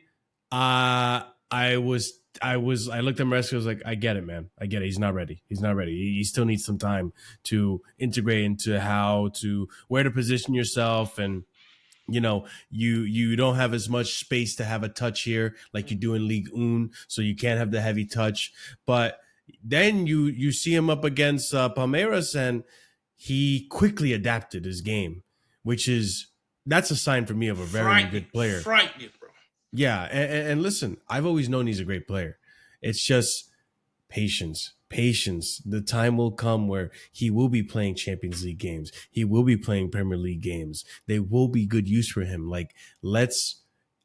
I looked at Maresca. I was like, I get it, man. I get it. He's not ready. He still needs some time to integrate into where to position yourself and. You know, you don't have as much space to have a touch here like you do in Ligue 1, so you can't have the heavy touch. But then you see him up against Palmeiras, and he quickly adapted his game, that's a sign for me of a very good player. Frightening, bro. Yeah, and listen, I've always known he's a great player. It's just patience. The time will come where he will be playing Champions League games. He will be playing Premier League games. They will be good use for him. Like, let's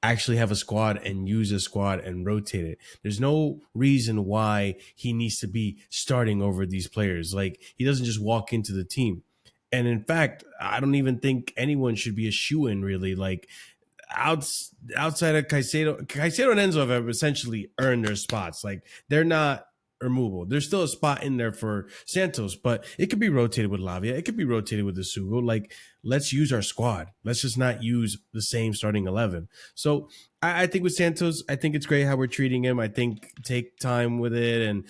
actually have a squad and use a squad and rotate it. There's no reason why he needs to be starting over these players. Like, he doesn't just walk into the team. And in fact, I don't even think anyone should be a shoo-in, really. Like, outside of Caicedo and Enzo have essentially earned their spots. Like, they're not removable. There's still a spot in there for Santos, but it could be rotated with Lavia. It could be rotated with the Sugo. Like, let's use our squad. Let's just not use the same starting 11. So I think with Santos, I think it's great how we're treating him. I think take time with it and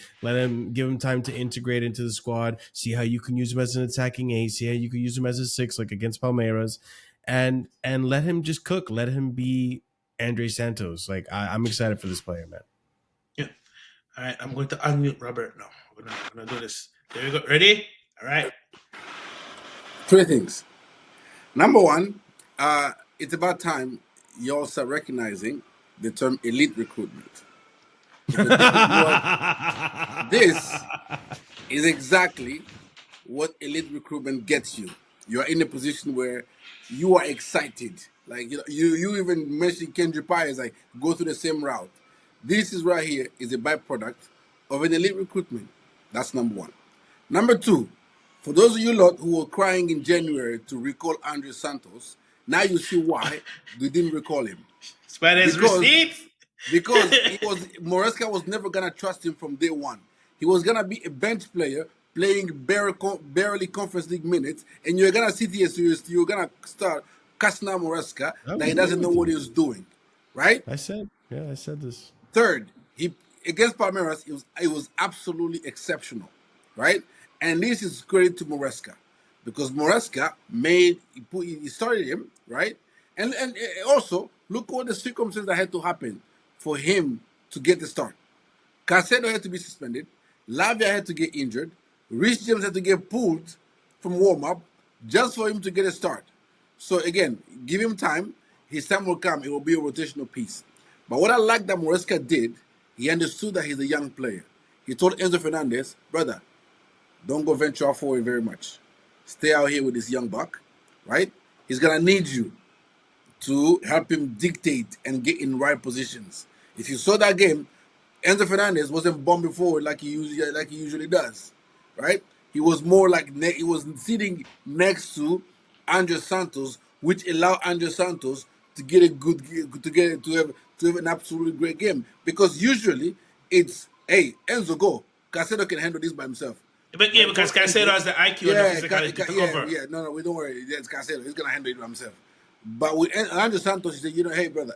give him time to integrate into the squad. See how you can use him as an attacking ace. See how you can use him as a 6, like against Palmeiras, and let him just cook. Let him be Andre Santos. Like, I'm excited for this player, man. All right, I'm going to unmute Robert now. I'm going to do this. There we go. Ready? All right. 3 things. Number 1, it's about time you all start recognizing the term elite recruitment. This is exactly what elite recruitment gets you. You are in a position where you are excited. Like, you even mentioned Kendrick Payet, like, go through the same route. This is right here is a byproduct of an elite recruitment. That's number 1. Number 2, For those of you lot who were crying in January to recall Andre Santos, now you see why they didn't recall him. Spiders Because receipts. Moresca was never gonna trust him from day one. He was gonna be a bench player playing barely Conference League minutes, and you're gonna sit here, so you're gonna start cussing out Moresca I that he agree doesn't know with what you. he's doing, right? I said this. Third, he against Palmeiras, it was absolutely exceptional, right? And this is credit to Moresca because Moresca he started him, right? And also look what the circumstances that had to happen for him to get the start. Caicedo had to be suspended. Lavia had to get injured. Rich James had to get pulled from warm up just for him to get a start. So again, give him time. His time will come. It will be a rotational piece. But what I like that Moresca did, he understood that he's a young player. He told Enzo Fernandez, brother, don't go venture out forward very much. Stay out here with this young buck, right? He's gonna need you to help him dictate and get in right positions. If you saw that game, Enzo Fernandez wasn't bombing forward like he usually does, right? He was more like he was sitting next to Andre Santos, which allowed Andre Santos to get a good to have an absolutely great game. Because usually it's hey Enzo go, Caicedo can handle this by himself. But yeah, Right? because Told Caicedo Enzo, has the IQ and the yeah, physicality to yeah, cover. yeah. No, we don't worry. It's Caicedo. He's gonna handle it by himself. But with Andre Santos, he said, hey, brother,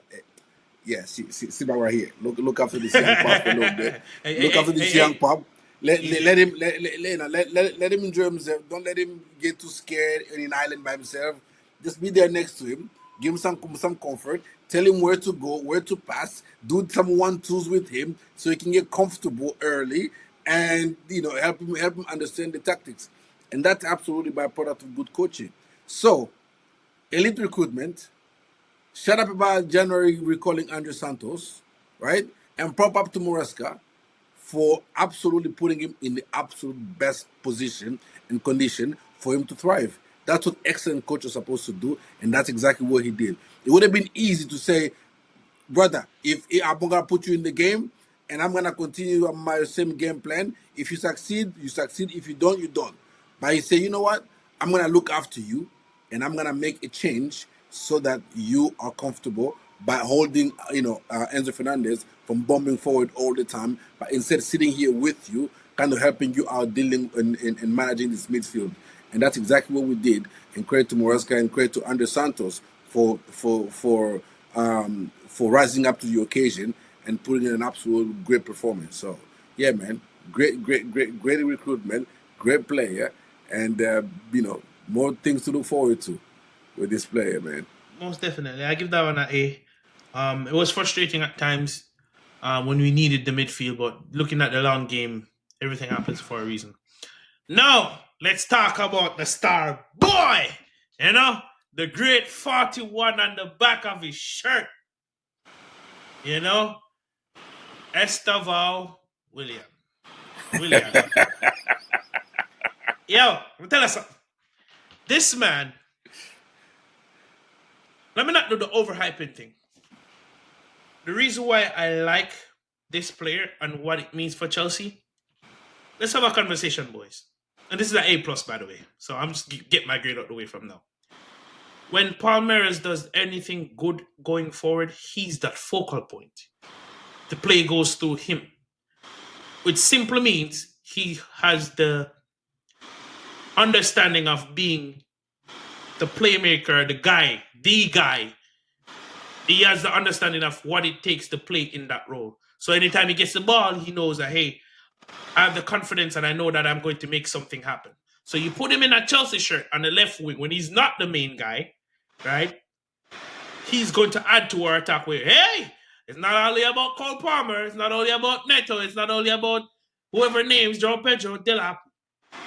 yeah, sit back right here. Look after this young pup for a little bit. Hey, hey, Look hey, after hey, this young hey. pup. Let, let, Easy. let him let him enjoy himself. Don't let him get too scared in an island by himself. Just be there next to him. Give him some comfort. Tell him where to go, where to pass. Do some 1-2s with him so he can get comfortable early, and help him understand the tactics. And that's absolutely byproduct of good coaching. So elite recruitment. Shut up about January recalling Andrew Santos, right? And prop up to Moresca for absolutely putting him in the absolute best position and condition for him to thrive. That's what excellent coaches are supposed to do, and that's exactly what he did. It would have been easy to say, brother, if I'm gonna put you in the game and I'm gonna continue on my same game plan. If you succeed, you succeed. If you don't, you don't. But he said, you know what? I'm gonna look after you and I'm gonna make a change so that you are comfortable by holding, Enzo Fernandez from bombing forward all the time, but instead sitting here with you, kind of helping you out dealing and managing this midfield. And that's exactly what we did. And credit to Moresca and credit to Andre Santos for rising up to the occasion and putting in an absolute great performance. So yeah, man, great recruitment, great player, and more things to look forward to with this player, man. Most definitely. I give that one an A. It was frustrating at times when we needed the midfield, but looking at the long game, everything happens for a reason. Now, let's talk about the star boy. The great 41 on the back of his shirt. Esteval William. Yo, let me tell you something. This man, let me not do the overhyping thing. The reason why I like this player and what it means for Chelsea, let's have a conversation, boys. And this is an A plus, by the way. So I'm just get my grade out the way from now. When Palmeiras does anything good going forward, he's that focal point. The play goes through him, which simply means he has the understanding of being the playmaker, the guy. He has the understanding of what it takes to play in that role. So anytime he gets the ball, he knows that, hey, I have the confidence and I know that I'm going to make something happen. So you put him in a Chelsea shirt on the left wing when he's not the main guy, right? He's going to add to our attack where, hey, it's not only about Cole Palmer, it's not only about Neto, it's not only about whoever names João Pedro, Delap.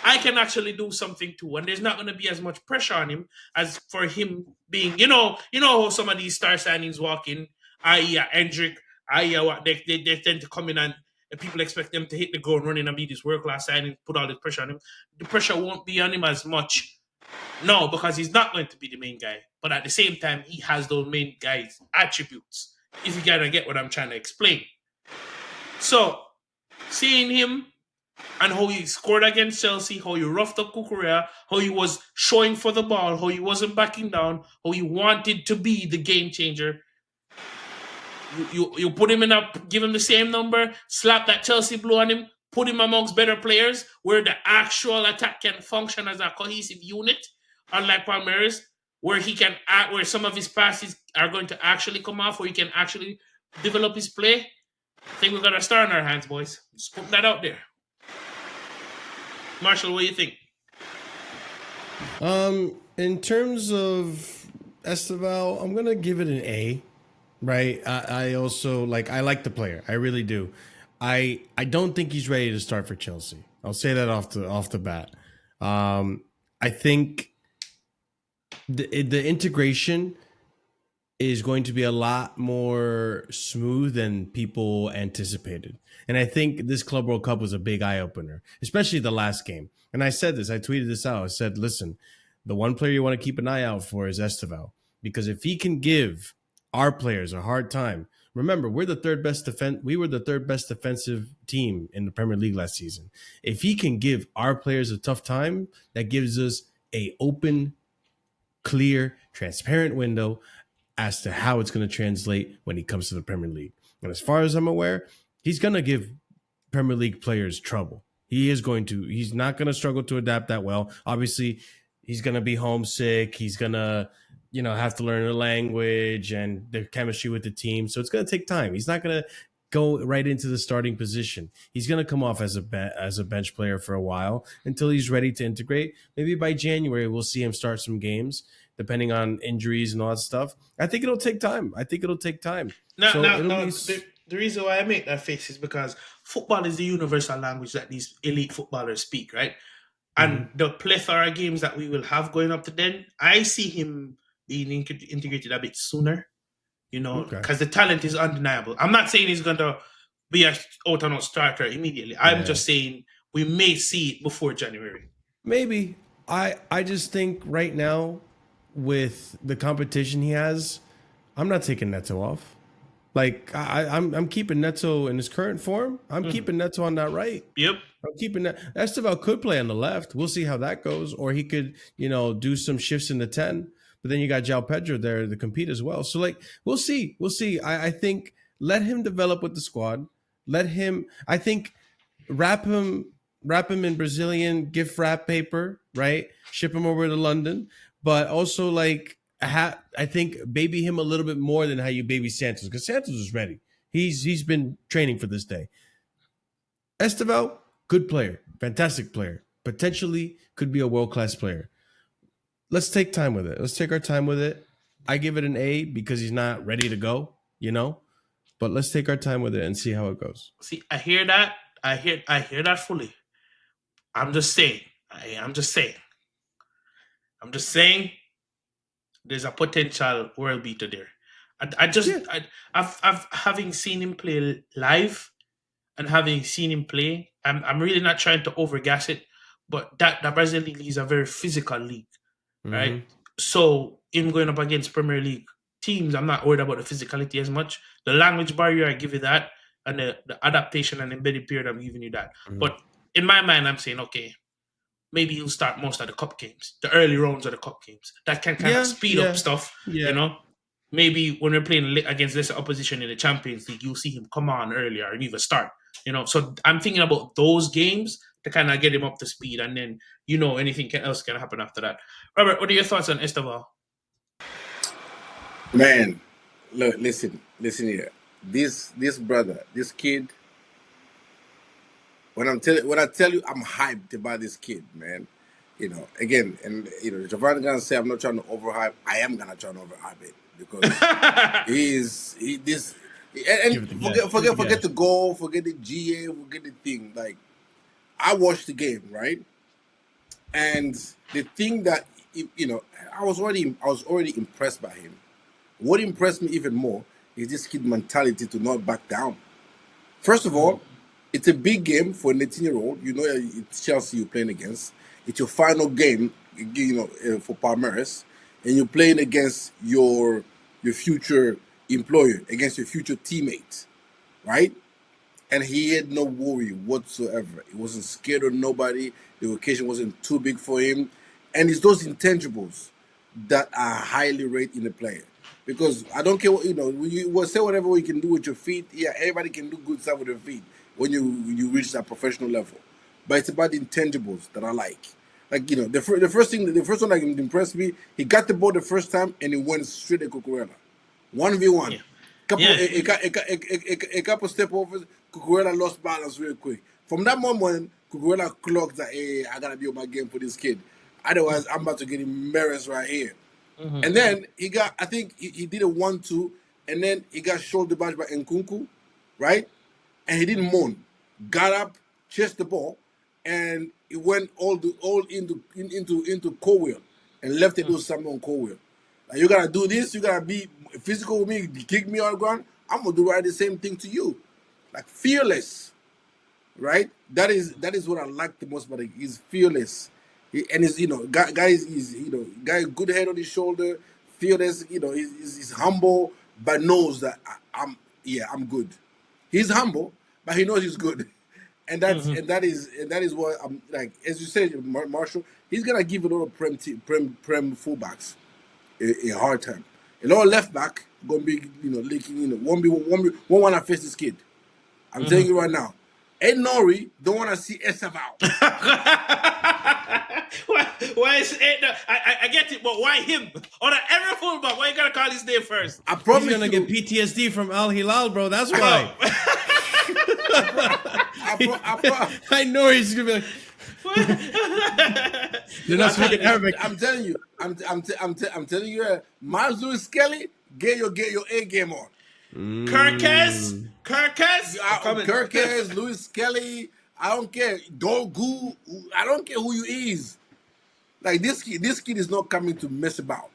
I can actually do something too, and there's not going to be as much pressure on him as for him being, how some of these star signings walk in, i.e. Hendrick, i.e. what they tend to come in and people expect them to hit the ground running and be this world class signing, put all this pressure on him. The pressure won't be on him as much, no, because he's not going to be the main guy. But at the same time, he has those main guys' attributes. If you gotta get what I'm trying to explain. So, seeing him and how he scored against Chelsea, how he roughed up Kukurea, how he was showing for the ball, how he wasn't backing down, how he wanted to be the game changer. You put him in a give him the same number, slap that Chelsea blue on him, put him amongst better players where the actual attack can function as a cohesive unit, unlike Palmeiras, where he can act where some of his passes are going to actually come off, where he can actually develop his play. I think we've got a star in our hands, boys. Just put that out there. Marshall, what do you think? In terms of Esteval, I'm gonna give it an A. Right. I also I like the player. I really do. I don't think he's ready to start for Chelsea. I'll say that off the bat. I think the integration is going to be a lot more smooth than people anticipated. And I think this Club World Cup was a big eye opener, especially the last game. And I said this, I tweeted this out. I said, listen, the one player you want to keep an eye out for is Esteval, because if he can give our players a hard time. Remember, we were the third best defensive team in the Premier League last season. If he can give our players a tough time, that gives us a open, clear, transparent window as to how it's going to translate when he comes to the Premier League. And as far as I'm aware, he's going to give Premier League players trouble. He's not going to struggle to adapt that well. Obviously, he's going to be homesick. He's going to have to learn the language and the chemistry with the team. So it's going to take time. He's not going to go right into the starting position. He's going to come off as a bench player for a while until he's ready to integrate. Maybe by January, we'll see him start some games, depending on injuries and all that stuff. I think it'll take time. The reason why I make that face is because football is the universal language that these elite footballers speak, right? And the plethora of games that we will have going up to then, I see him being integrated a bit sooner, because the talent is undeniable. I'm not saying he's going to be a out-and-out starter immediately. I'm just saying we may see it before January. Maybe. I just think right now, with the competition he has, I'm not taking Neto off. I'm keeping Neto in his current form. I'm keeping Neto on that right. Yep. I'm keeping that. Esteval could play on the left. We'll see how that goes. Or he could, do some shifts in the 10. But then you got João Pedro there to compete as well. So we'll see. I think let him develop with the squad. I think wrap him in Brazilian gift wrap paper, right? Ship him over to London. But also I think baby him a little bit more than how you baby Santos, because Santos is ready. He's been training for this day. Esteval, good player, fantastic player, potentially could be a world-class player. Let's take time with it. Let's take our time with it. I give it an A because he's not ready to go, but let's take our time with it and see how it goes. See, I hear that. I hear that fully. I'm just saying there's a potential world beater there. I've having seen him play live and having seen him play, I'm really not trying to overgas it, but that Brazilian league is a very physical league, right? So him going up against Premier League teams, I'm not worried about the physicality as much. The language barrier, I give you that, and the adaptation and embedded period, I'm giving you that. But in my mind, I'm saying, okay, maybe he'll start most of the cup games, the early rounds of the cup games. That can kind of speed up stuff, Maybe when we're playing against lesser opposition in the Champions League, you'll see him come on earlier and even start, So I'm thinking about those games to kind of get him up to speed, and then, anything else can happen after that. Robert, what are your thoughts on Esteval? Man, look, listen here. This brother, this kid. When I tell you, I'm hyped about this kid, man. Again, and Javon gonna say I'm not trying to overhype. I am gonna try to overhype it because forget the goal, forget the GA, forget the thing. I watched the game, right? And the thing that I was already impressed by him. What impressed me even more is this kid mentality to not back down. First of all, it's a big game for an 18-year-old. It's Chelsea you're playing against. It's your final game, for Palmeiras, and you're playing against your future employer, against your future teammate, right? and he had no worry whatsoever. He wasn't scared of nobody. The occasion wasn't too big for him, and it's those intangibles that are highly rated in the player. Because I don't care what you will say whatever you can do with your feet. Yeah, everybody can do good stuff with their feet when you reach that professional level. But it's about the intangibles that I like. Like the first one that impressed me, he got the ball the first time and he went straight at Cucurella. 1v1. Yeah. Couple Yeah. a couple step overs, Cucurella lost balance real quick. From that moment, Cucurella clocked that, hey, I gotta be on my game for this kid. Otherwise, I'm about to get embarrassed right here. And then I think he did a 1-2, and then he got shoulder badge by Nkunku, right? And he didn't moan. Got up, chased the ball, and it went all into Cowell and left it do something on Cowell. Like, you gotta do this, you gotta be physical with me, kick me on the ground. I'm gonna do right the same thing to you. Like fearless, right? That is what I like the most about him. He's fearless. And he's guy good head on his shoulder, fearless, he's humble, but knows that I'm good. He's humble, but he knows he's good. And that is what I'm like. As you said, Marshall, he's gonna give a lot of prem fullbacks a hard time. A lot of left back gonna be leaking. Won't want to face this kid. I'm telling you right now. Ed Nori don't want to see SF out. Why is Ed? I get it, but why him? On every fullback, why you gotta call his name first? I promise He's gonna get PTSD from Al Hilal, bro. That's why. I know he's gonna be like. They're not speaking Arabic. I'm telling you. I'm telling you. Miles Lewis Skelly, get your A game on. Kirkes, Kirkes, Lewis Skelly. I don't care. Dogu. I don't care who you is. Like this kid is not coming to mess about,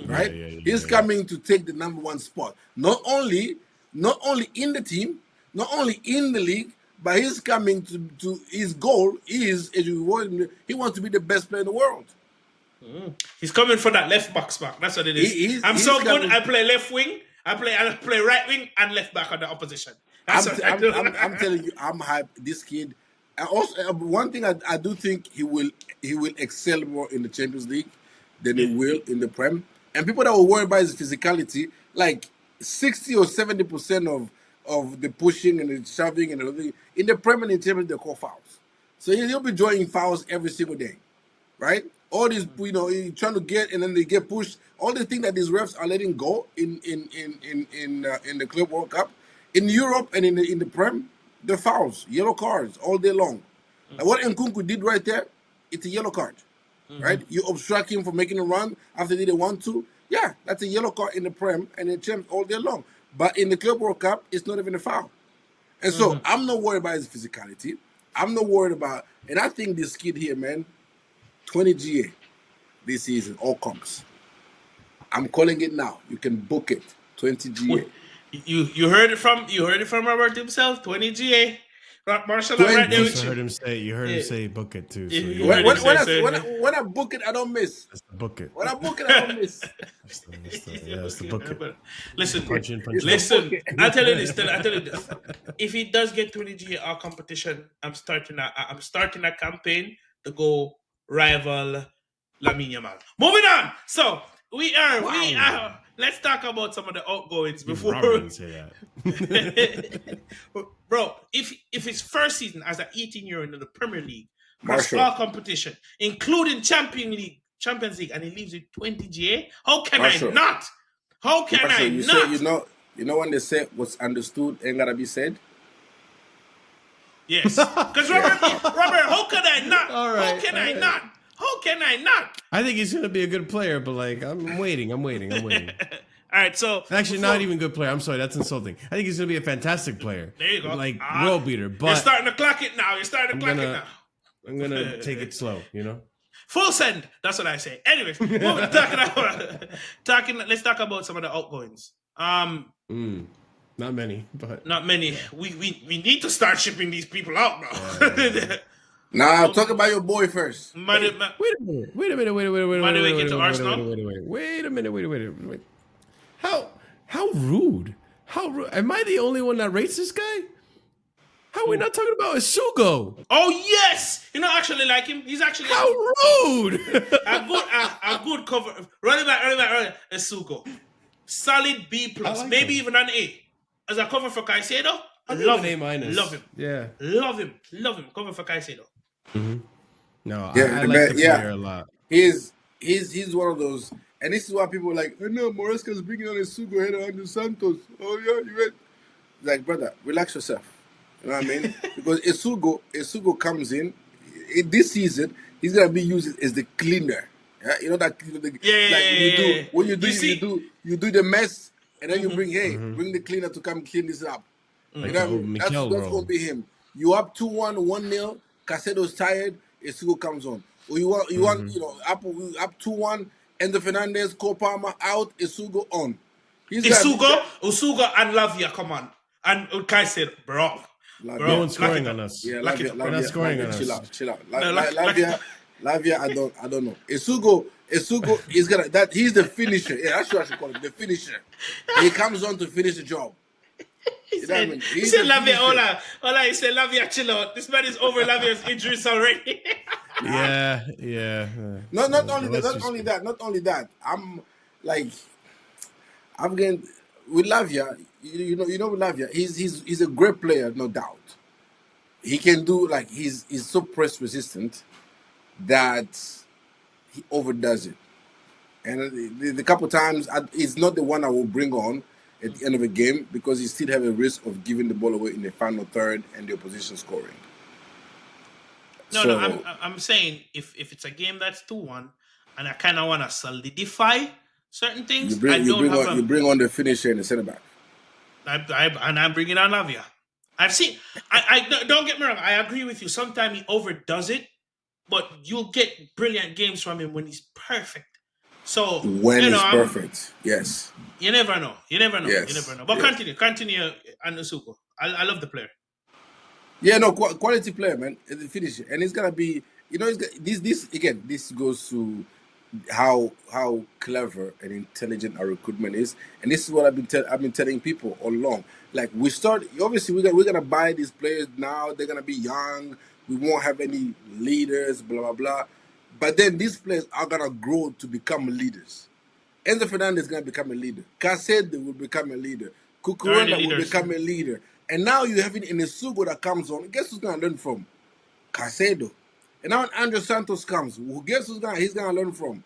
right? He's coming to take the number 1 spot. Not only in the team, not only in the league, but he's coming to his goal is he wants to be the best player in the world. He's coming for that left back spot. That's what it is. I'm so good. I play left wing. I play right wing and left back on the opposition. I'm telling you, I'm hyped. This kid. And also, one thing I do think he will excel more in the Champions League than he will in the Prem. And people that were worried about his physicality, like 60 or 70% of the pushing and the shoving and everything in the Prem and in Champions, they call fouls. So he'll be drawing fouls every single day, right? All these, he's trying to get and then they get pushed. All the things that these refs are letting go in the Club World Cup, in Europe and in the Prem, the fouls, yellow cards all day long. Like what Nkunku did right there, it's a yellow card, right? You obstruct him from making a run after they did a 1-2. Yeah, that's a yellow card in the Prem and in Champs all day long. But in the Club World Cup, it's not even a foul. And so I'm not worried about his physicality. I'm not worried about, and I think this kid here, man, 20 GA this season, all comps. I'm calling it now. You can book it, 20 GA. You heard it from Robert himself, 20 GA. Marshall, I'm right there with you. You heard him say book it too. So When I book it, I don't miss. That's the book it. When I book it, I don't miss. That's the book it. Listen, Punch in. I'll tell you this. If he does get 20 GA competition, I'm starting a campaign to go rival Lamine Yamal. Moving on. So we are. Let's talk about some of the outgoings before. Say that. Bro, if his first season as an 18-year-old in the Premier League, Marshall, all competition, including Champions League, and he leaves with 20 GA, how can Marshall, I not? How can Marshall, I you not? Say, you know when they say what's understood ain't gotta be said? Yes. Because Robert, how can I not? All right, how can I not? How can I not? I think he's gonna be a good player, but like I'm waiting. All right, so actually, not even good player. I'm sorry, that's insulting. I think he's gonna be a fantastic player. There you go. Like world beater. But you're starting to clock it now. I'm gonna take it slow. Full send. That's what I say. Anyways, let's talk about some of the outgoings. Not many, but not many. We need to start shipping these people out, bro. Yeah. Nah, talk about your boy first. Wait a minute. Wait a minute. How rude? How rude? Am I the only one that rates this guy? How are we not talking about Isugo? Oh yes, you know, I actually like him. He's actually a How good, rude! a good cover. Running back. Esugo, solid B I plus, like maybe him. even an A as a cover for Caicedo. I'll give him Love an A him, love minus. him, Yeah. cover for Caicedo. Hmm. No, Yeah, I like but the yeah, player a lot. he's one of those, and this is why people are like, oh no, Moresca's bringing on a Sugo header under Santos. Oh yeah, you read? Like, brother, relax yourself. You know what I mean? Because Isugo comes this season. He's gonna be used as the cleaner. Yeah, you know that Yeah, yeah, like yeah, you yeah, do yeah. when you do You you see, do you do the mess, and then you hmm bring the cleaner to come clean this up. You Like know the what I old mean? Mikel That's gonna role. be him. You up 2-1, 1-0. Casedo's tired. Isugo comes on. Or you want Hmm. up 2-1. Endo Fernandez, Cole Palmer out. Isugo on. He's got Usugo, and Lavia, come on, and Caicedo, No Lavia. bro, one's lock scoring it on up, us. Yeah, lock it Lavia, up, They're bro. not Lavia, scoring on Lavia, chill us. out, chill out. No, lock it Lavia, up. Lavia, I don't know. Isugo is gonna that he's the finisher. Yeah, that's what I should call him, the finisher. He comes on to finish the job. He You know what I said, mean? he He's said, the Lavia, finisher. he said, Lavia, chill out. This man is over Lavia's injuries already. Nah, Yeah, yeah. not only The that, less not we only speak. that, not only that. Like, I'm getting with Lavia. You know with Lavia, he's a great player, no doubt. He can do like he's so press resistant that he overdoes it. And the couple times, it's not the one I will bring on at the end of a game because you still have a risk of giving the ball away in the final third and the opposition scoring. No, I'm So I'm saying if it's a game that's 2-1, and I kind of want to solidify certain you things, I bring you don't bring have on you a. bring on the finisher and the center back. And I'm bringing on Lavia. I've seen. Don't get me wrong. I agree with you. Sometimes he overdoes it, but you'll get brilliant games from him when he's perfect. So When you know, it's perfect, yes, you never know. You never yes, know. But yes. continue, Anusuko. I love the player. Yeah, no, quality player, man. The finisher, and it's gonna be, this again. This goes to how clever and intelligent our recruitment is, and this is what I've been telling people all along. Like we start, obviously we're gonna buy these players now. They're gonna be young. We won't have any leaders, blah blah blah. But then these players are gonna grow to become leaders. Enzo Fernandez is going to become a leader. Casede will become a leader. They're already Cucurella will leaders. become a leader. And now you have it in a Sugo that comes on. Guess who's going to learn from? Casedo. And now when Andrew Santos comes, guess he's going to learn from?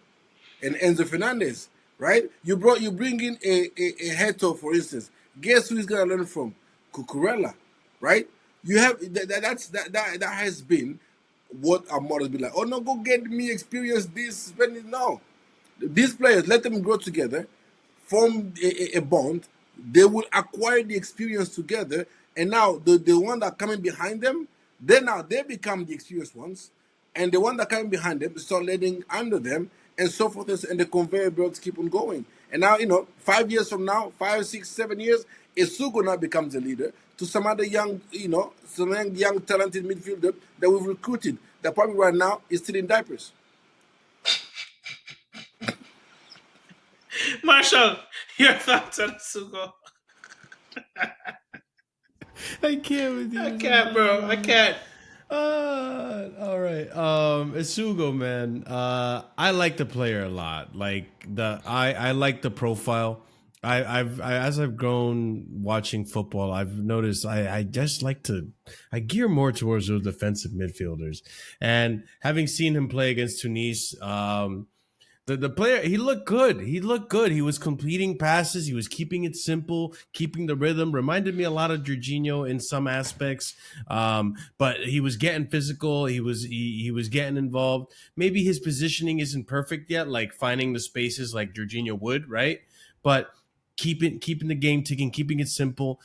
And Enzo Fernandez, right? You bring in a Heto, for instance. Guess who he's going to learn from? Cucurella, right? You have that has been what our models be like. Oh no, go get me experience this, spend it now. These players, let them grow together, form a bond. They will acquire the experience together, and now the one that coming behind them, they become the experienced ones, and the one that coming behind them start letting under them, and so forth, and the conveyor belts keep on going. And now 5 years from now, 5, 6, 7 years, Isugo now becomes a leader to some other young talented midfielder that we've recruited that probably right now is still in diapers. Marshall, your thoughts on Sugo? I can't with I you can't, sometimes, bro. I man. can't. All right. Isugo, man. I like the player a lot. Like I like the profile. As I've grown watching football, I've noticed I just like I gear more towards those defensive midfielders. And having seen him play against Tunis, the player, he looked good. He looked good. He was completing passes. He was keeping it simple, keeping the rhythm. Reminded me a lot of Jorginho in some aspects, but he was getting physical. He was getting involved. Maybe his positioning isn't perfect yet, like finding the spaces like Jorginho would, right? But keeping the game ticking, keeping it simple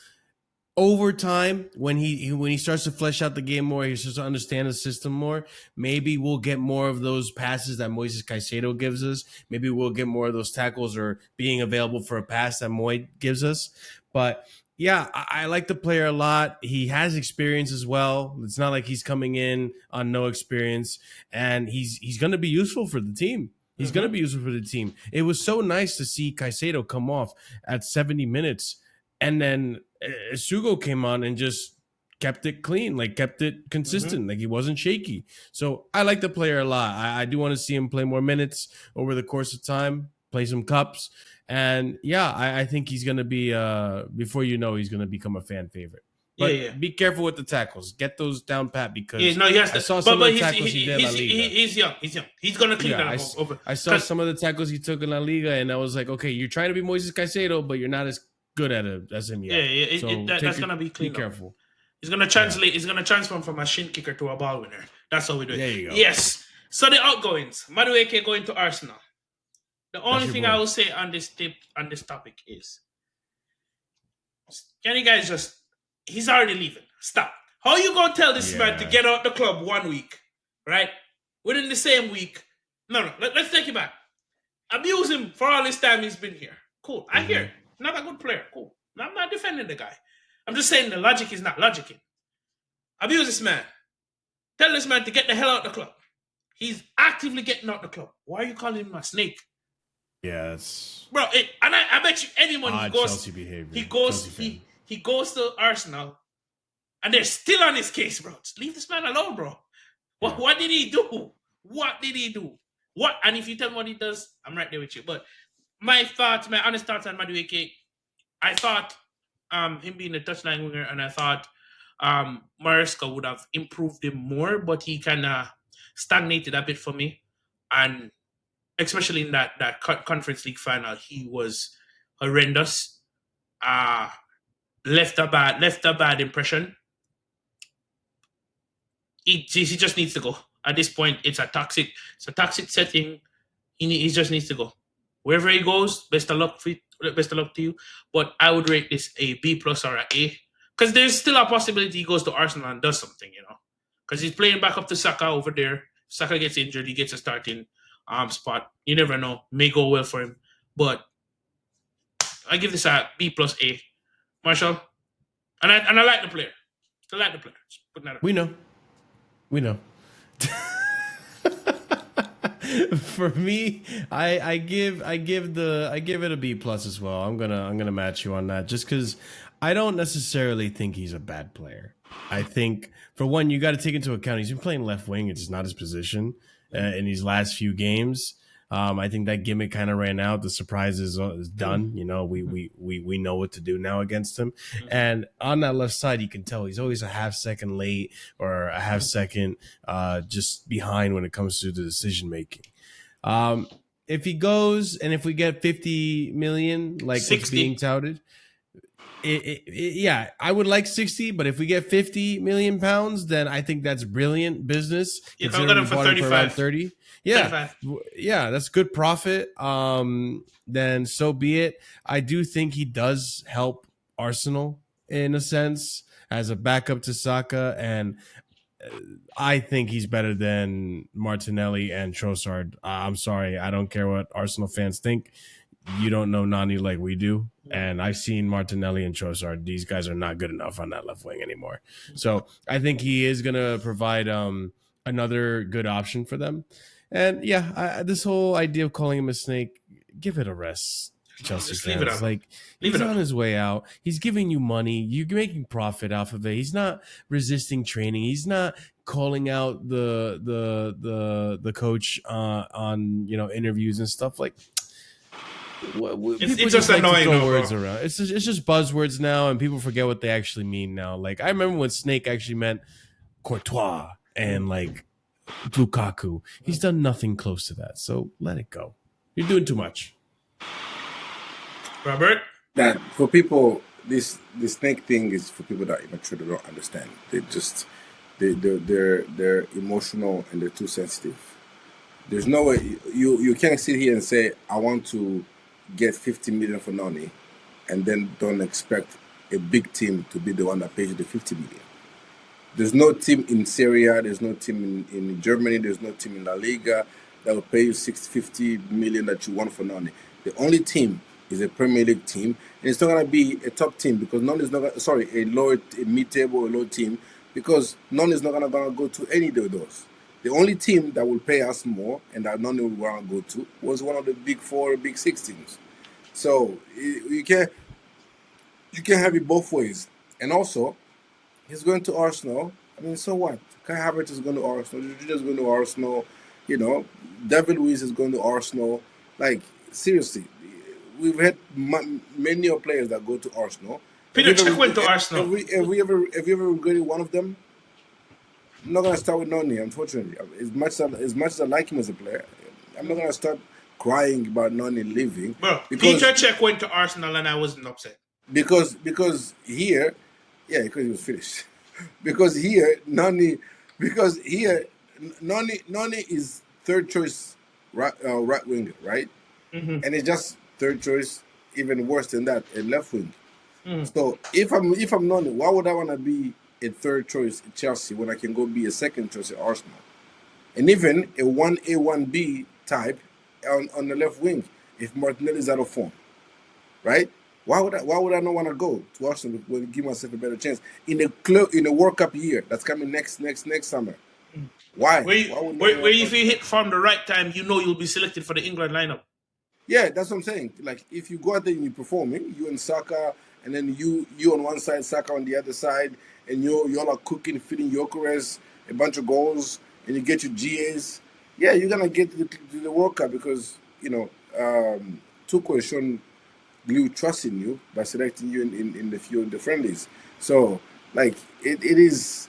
over time when he starts to flesh out the game more, he starts to understand the system more. Maybe we'll get more of those passes that Moises Caicedo gives us. Maybe we'll get more of those tackles or being available for a pass that Moy gives us. But yeah, I like the player a lot. He has experience as well. It's not like he's coming in on no experience, and he's going to be useful for the team. He's going to Mm-hmm. be useful for the team. It was so nice to see Caicedo come off at 70 minutes and then Sugo came on and just kept it clean, like kept it consistent, like he wasn't shaky. So I like the player a lot. I do want to see him play more minutes over the course of time, play some cups. And yeah, I think he's going to be, before you know, he's going to become a fan favorite. But be careful with the tackles. Get those down pat because no, he has I to. saw some of the But tackles he did in La Liga. he's young. He's young. He's gonna clean that up over. I saw some of the tackles he took in La Liga, and I was like, okay, you're trying to be Moises Caicedo, but you're not as good at it as him yet. That's gonna be clean. Be careful. He's gonna translate. He's gonna transform from a shin kicker to a ball winner. That's how we do it. There you go. Yes. So the outgoings. Madueke going to Arsenal. The only thing I will say on this topic is, can you guys just? He's already leaving. Stop. How you gonna tell this man to get out the club 1 week, right? Within the same week. No. Let's take it back. Abuse him for all this time he's been here. Cool. I hear it. Not a good player. Cool. I'm not defending the guy. I'm just saying the logic is not logicking. Abuse this man. Tell this man to get the hell out the club. He's actively getting out the club. Why are you calling him a snake? Yeah, it's bro. And I bet you anyone he goes, Chelsea behavior. He goes to Arsenal, and they're still on his case, bro. Just leave this man alone, bro. What did he do? What did he do? What? And if you tell me what he does, I'm right there with you. But my honest thoughts on Madueke, I thought him being a touchline winger, and I thought Maresca would have improved him more, but he kind of stagnated a bit for me. And especially in that Conference League final, he was horrendous. Left a bad impression. He just needs to go. At this point, it's a toxic setting. He just needs to go. Wherever he goes, best of luck to you. But I would rate this a B+ or a A, because there's still a possibility he goes to Arsenal and does something, because he's playing back up to Saka over there. Saka gets injured, he gets a starting spot. You never know, may go well for him. But I give this a B+ A. Marshall, and I like the player. I like the player. We know. For me, I give it a B+ as well. I'm gonna match you on that, just because I don't necessarily think he's a bad player. I think, for one, you got to take into account he's been playing left wing. It's just not his position in these last few games. I think that gimmick kind of ran out. The surprise is done. We know what to do now against him. And on that left side, you can tell he's always a half second late or a half second just behind when it comes to the decision making. If he goes and if we get 50 million, like 60. What's being touted, I would like 60, but if we get 50 million pounds, then I think that's brilliant business. If I'm going for 35. Around 30. Yeah. 35. Yeah, that's good profit. Then so be it. I do think he does help Arsenal in a sense as a backup to Saka, and I think he's better than Martinelli and Trossard. I'm sorry, I don't care what Arsenal fans think. You don't know Nani like we do. And I've seen Martinelli and Trossard. These guys are not good enough on that left wing anymore. So I think he is going to provide another good option for them. And this whole idea of calling him a snake, give it a rest, Chelsea fans. He's on his way out. He's giving you money. You're making profit off of it. He's not resisting training. He's not calling out the coach on interviews and stuff like. It's just annoying. Words around. It's just buzzwords now, and people forget what they actually mean now. Like, I remember when Snake actually meant Courtois and like Lukaku. He's done nothing close to that, so let it go. You're doing too much. Robert? That for people, this Snake thing is for people that immature, don't understand. They're emotional and they're too sensitive. There's no way you can't sit here and say, I want to get 50 million for Nani, and then don't expect a big team to be the one that pays you the 50 million. There's no team in Serie A, there's no team in Germany, there's no team in La Liga that will pay you 50 million that you want for Nani. The only team is a Premier League team, and it's not going to be a top team because Nani is not a mid-table or low team, because Nani is not going to go to any of those. The only team that will pay us more and that Nani would want to go to was one of the big 4 or big 6 teams. So you can't have it both ways. And also, He's going to Arsenal. I mean, so what? Kai Havertz is going to Arsenal. Jorginho's going to Arsenal. You know, David Luiz is going to Arsenal. Like, seriously, we've had many players that go to Arsenal. Have Peter you ever Check went to Arsenal. have you ever regretted one of them? I'm not gonna start with Noni, unfortunately. As much as I like him as a player, I'm not gonna start crying about Noni leaving Bro, because Peter Check went to Arsenal and I wasn't upset. here, yeah, because he was finished. because here Noni, because here Noni is third choice right winger, right? Mm-hmm. And it's just third choice, even worse than that, a left wing. Mm-hmm. So if I'm Noni, why would I want to be a third choice at Chelsea when I can go be a second choice at Arsenal? And even a 1A, 1B type on the left wing if Martinelli's out of form, right? Why would I not want to go to Arsenal when give myself a better chance in a World Cup year that's coming next summer? Why? Why would not Where want if you to? hit from the right time, you know you'll be selected for the England lineup. Yeah, that's what I'm saying. Like if you go out there and you're performing, you and Saka, and then you on one side, Saka on the other side, and you're like cooking, feeding Gyökeres a bunch of goals, and you get your GAs. Yeah, you're gonna get to the World Cup because Tuchel has shown blew trust in you by selecting you in the few in the friendlies. So like it's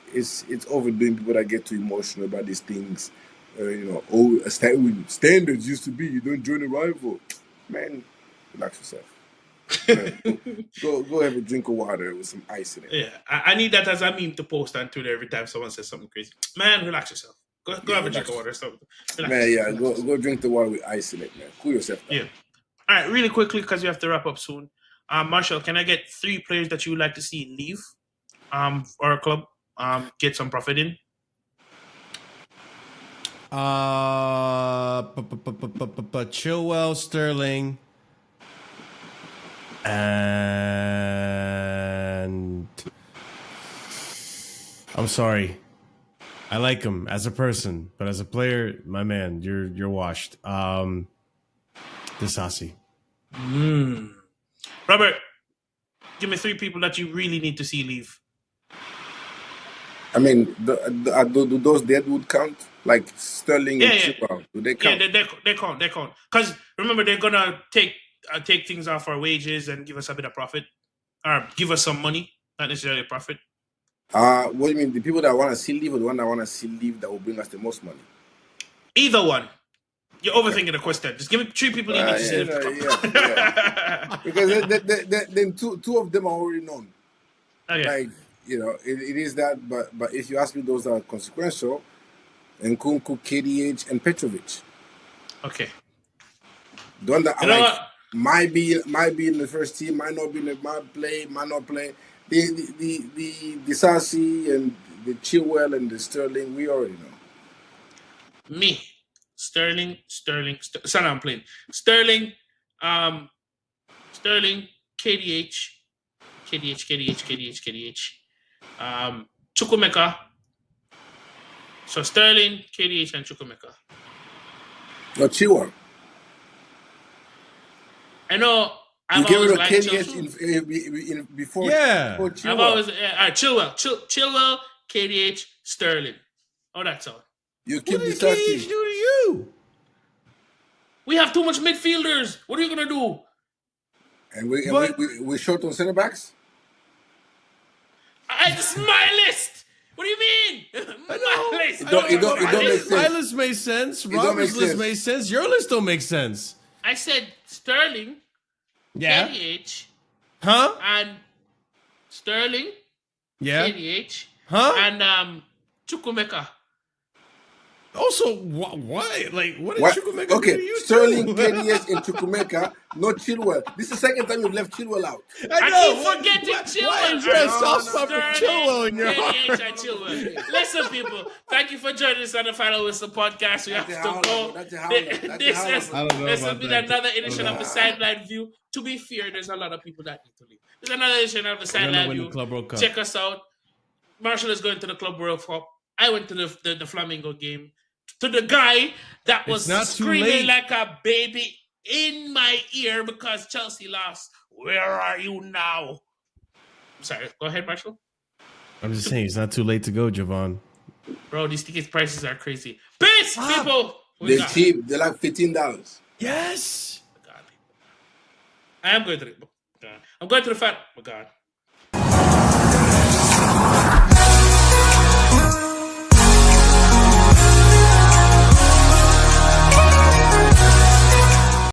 overdoing people that get too emotional about these things. Standards used to be you don't join a rival. Man, relax yourself. Man, go have a drink of water with some ice in it. Yeah, I need that as a meme to post on Twitter every time someone says something crazy. Man, relax yourself. Go Yeah, have a drink of relax. water or something. Relax Man, yourself. yeah, Relax yourself. go drink the water with ice in it, man. Cool yourself down. Yeah. All right, really quickly because we have to wrap up soon. Marshall, can I get 3 players that you would like to see leave our club? Get some profit in. Chilwell, Sterling, and I'm sorry. I like him as a person, but as a player, my man, you're washed. Disasi. Robert, give me 3 people that you really need to see leave. I mean, do those Deadwood count? Like Sterling and Chilwell, do they count? Yeah, they count. They count. Because remember, they're gonna take things off our wages and give us a bit of profit, or give us some money, not necessarily profit. What do you mean? The people that want to see leave or the one that want to see leave that will bring us the most money? Either one. You're overthinking the question. Just give me 3 people you need to see leave the club. Yeah. Because then two of them are already known. Okay. Like it is that. But if you ask me, those are consequential. Nkunku, KDH, and Petrovic. Okay. The one that You know what? might be in the first team, might not be in the might not play. The Sassi and the Chilwell and the Sterling, we already know. Me. Sterling. Sorry, I'm playing. Sterling, KDH, Chukwemeka. So Sterling, KDH, and Chukwemeka. No, Chilwell. I know. You get rid of KDH before. Yeah. Before Chilwell. I've always Chilwell, KDH, Sterling. Oh, that's all. You What keep did the KH Sassi. do to you? We have too much midfielders. What are you gonna do? And we're short on center backs. It's my list. What do you mean? My list. It don't make sense. My list made sense. Robert's list made sense. Your list don't make sense. I said Sterling, Yeah. KDH, Huh? and Sterling, Yeah. KDH, Huh? and Chukwemeka. Also, why? Like, what did What? Chukwemeka do to Okay, you Sterling, too? KDH, and Chukwemeka, not Chilwell. This is the second time you've left Chilwell out. I keep forgetting Chilwell. Why is there a No, soft spot for Sterling, Chilwell in your KDH, heart? and Chilwell. Listen, people, thank you for joining us on the Final Whistle podcast. We have to go. This has been another edition of the Sideline View. To be fair, there's a lot of people that need to leave. There's another edition of the Sideline win the View. Club World Cup. Check us out. Marshall is going to the Club World Cup. I went to the Flamingo game. To the guy that was not too screaming late. like a baby in my ear because Chelsea lost. Where are you now? Sorry, go ahead, Marshall. I'm just saying, it's not too late to go, Javon. Bro, these ticket prices are crazy. Peace, Ah. people. They're cheap. They're like $15. Yes. God, people. I am going to the. I'm going to the fat. Oh, God.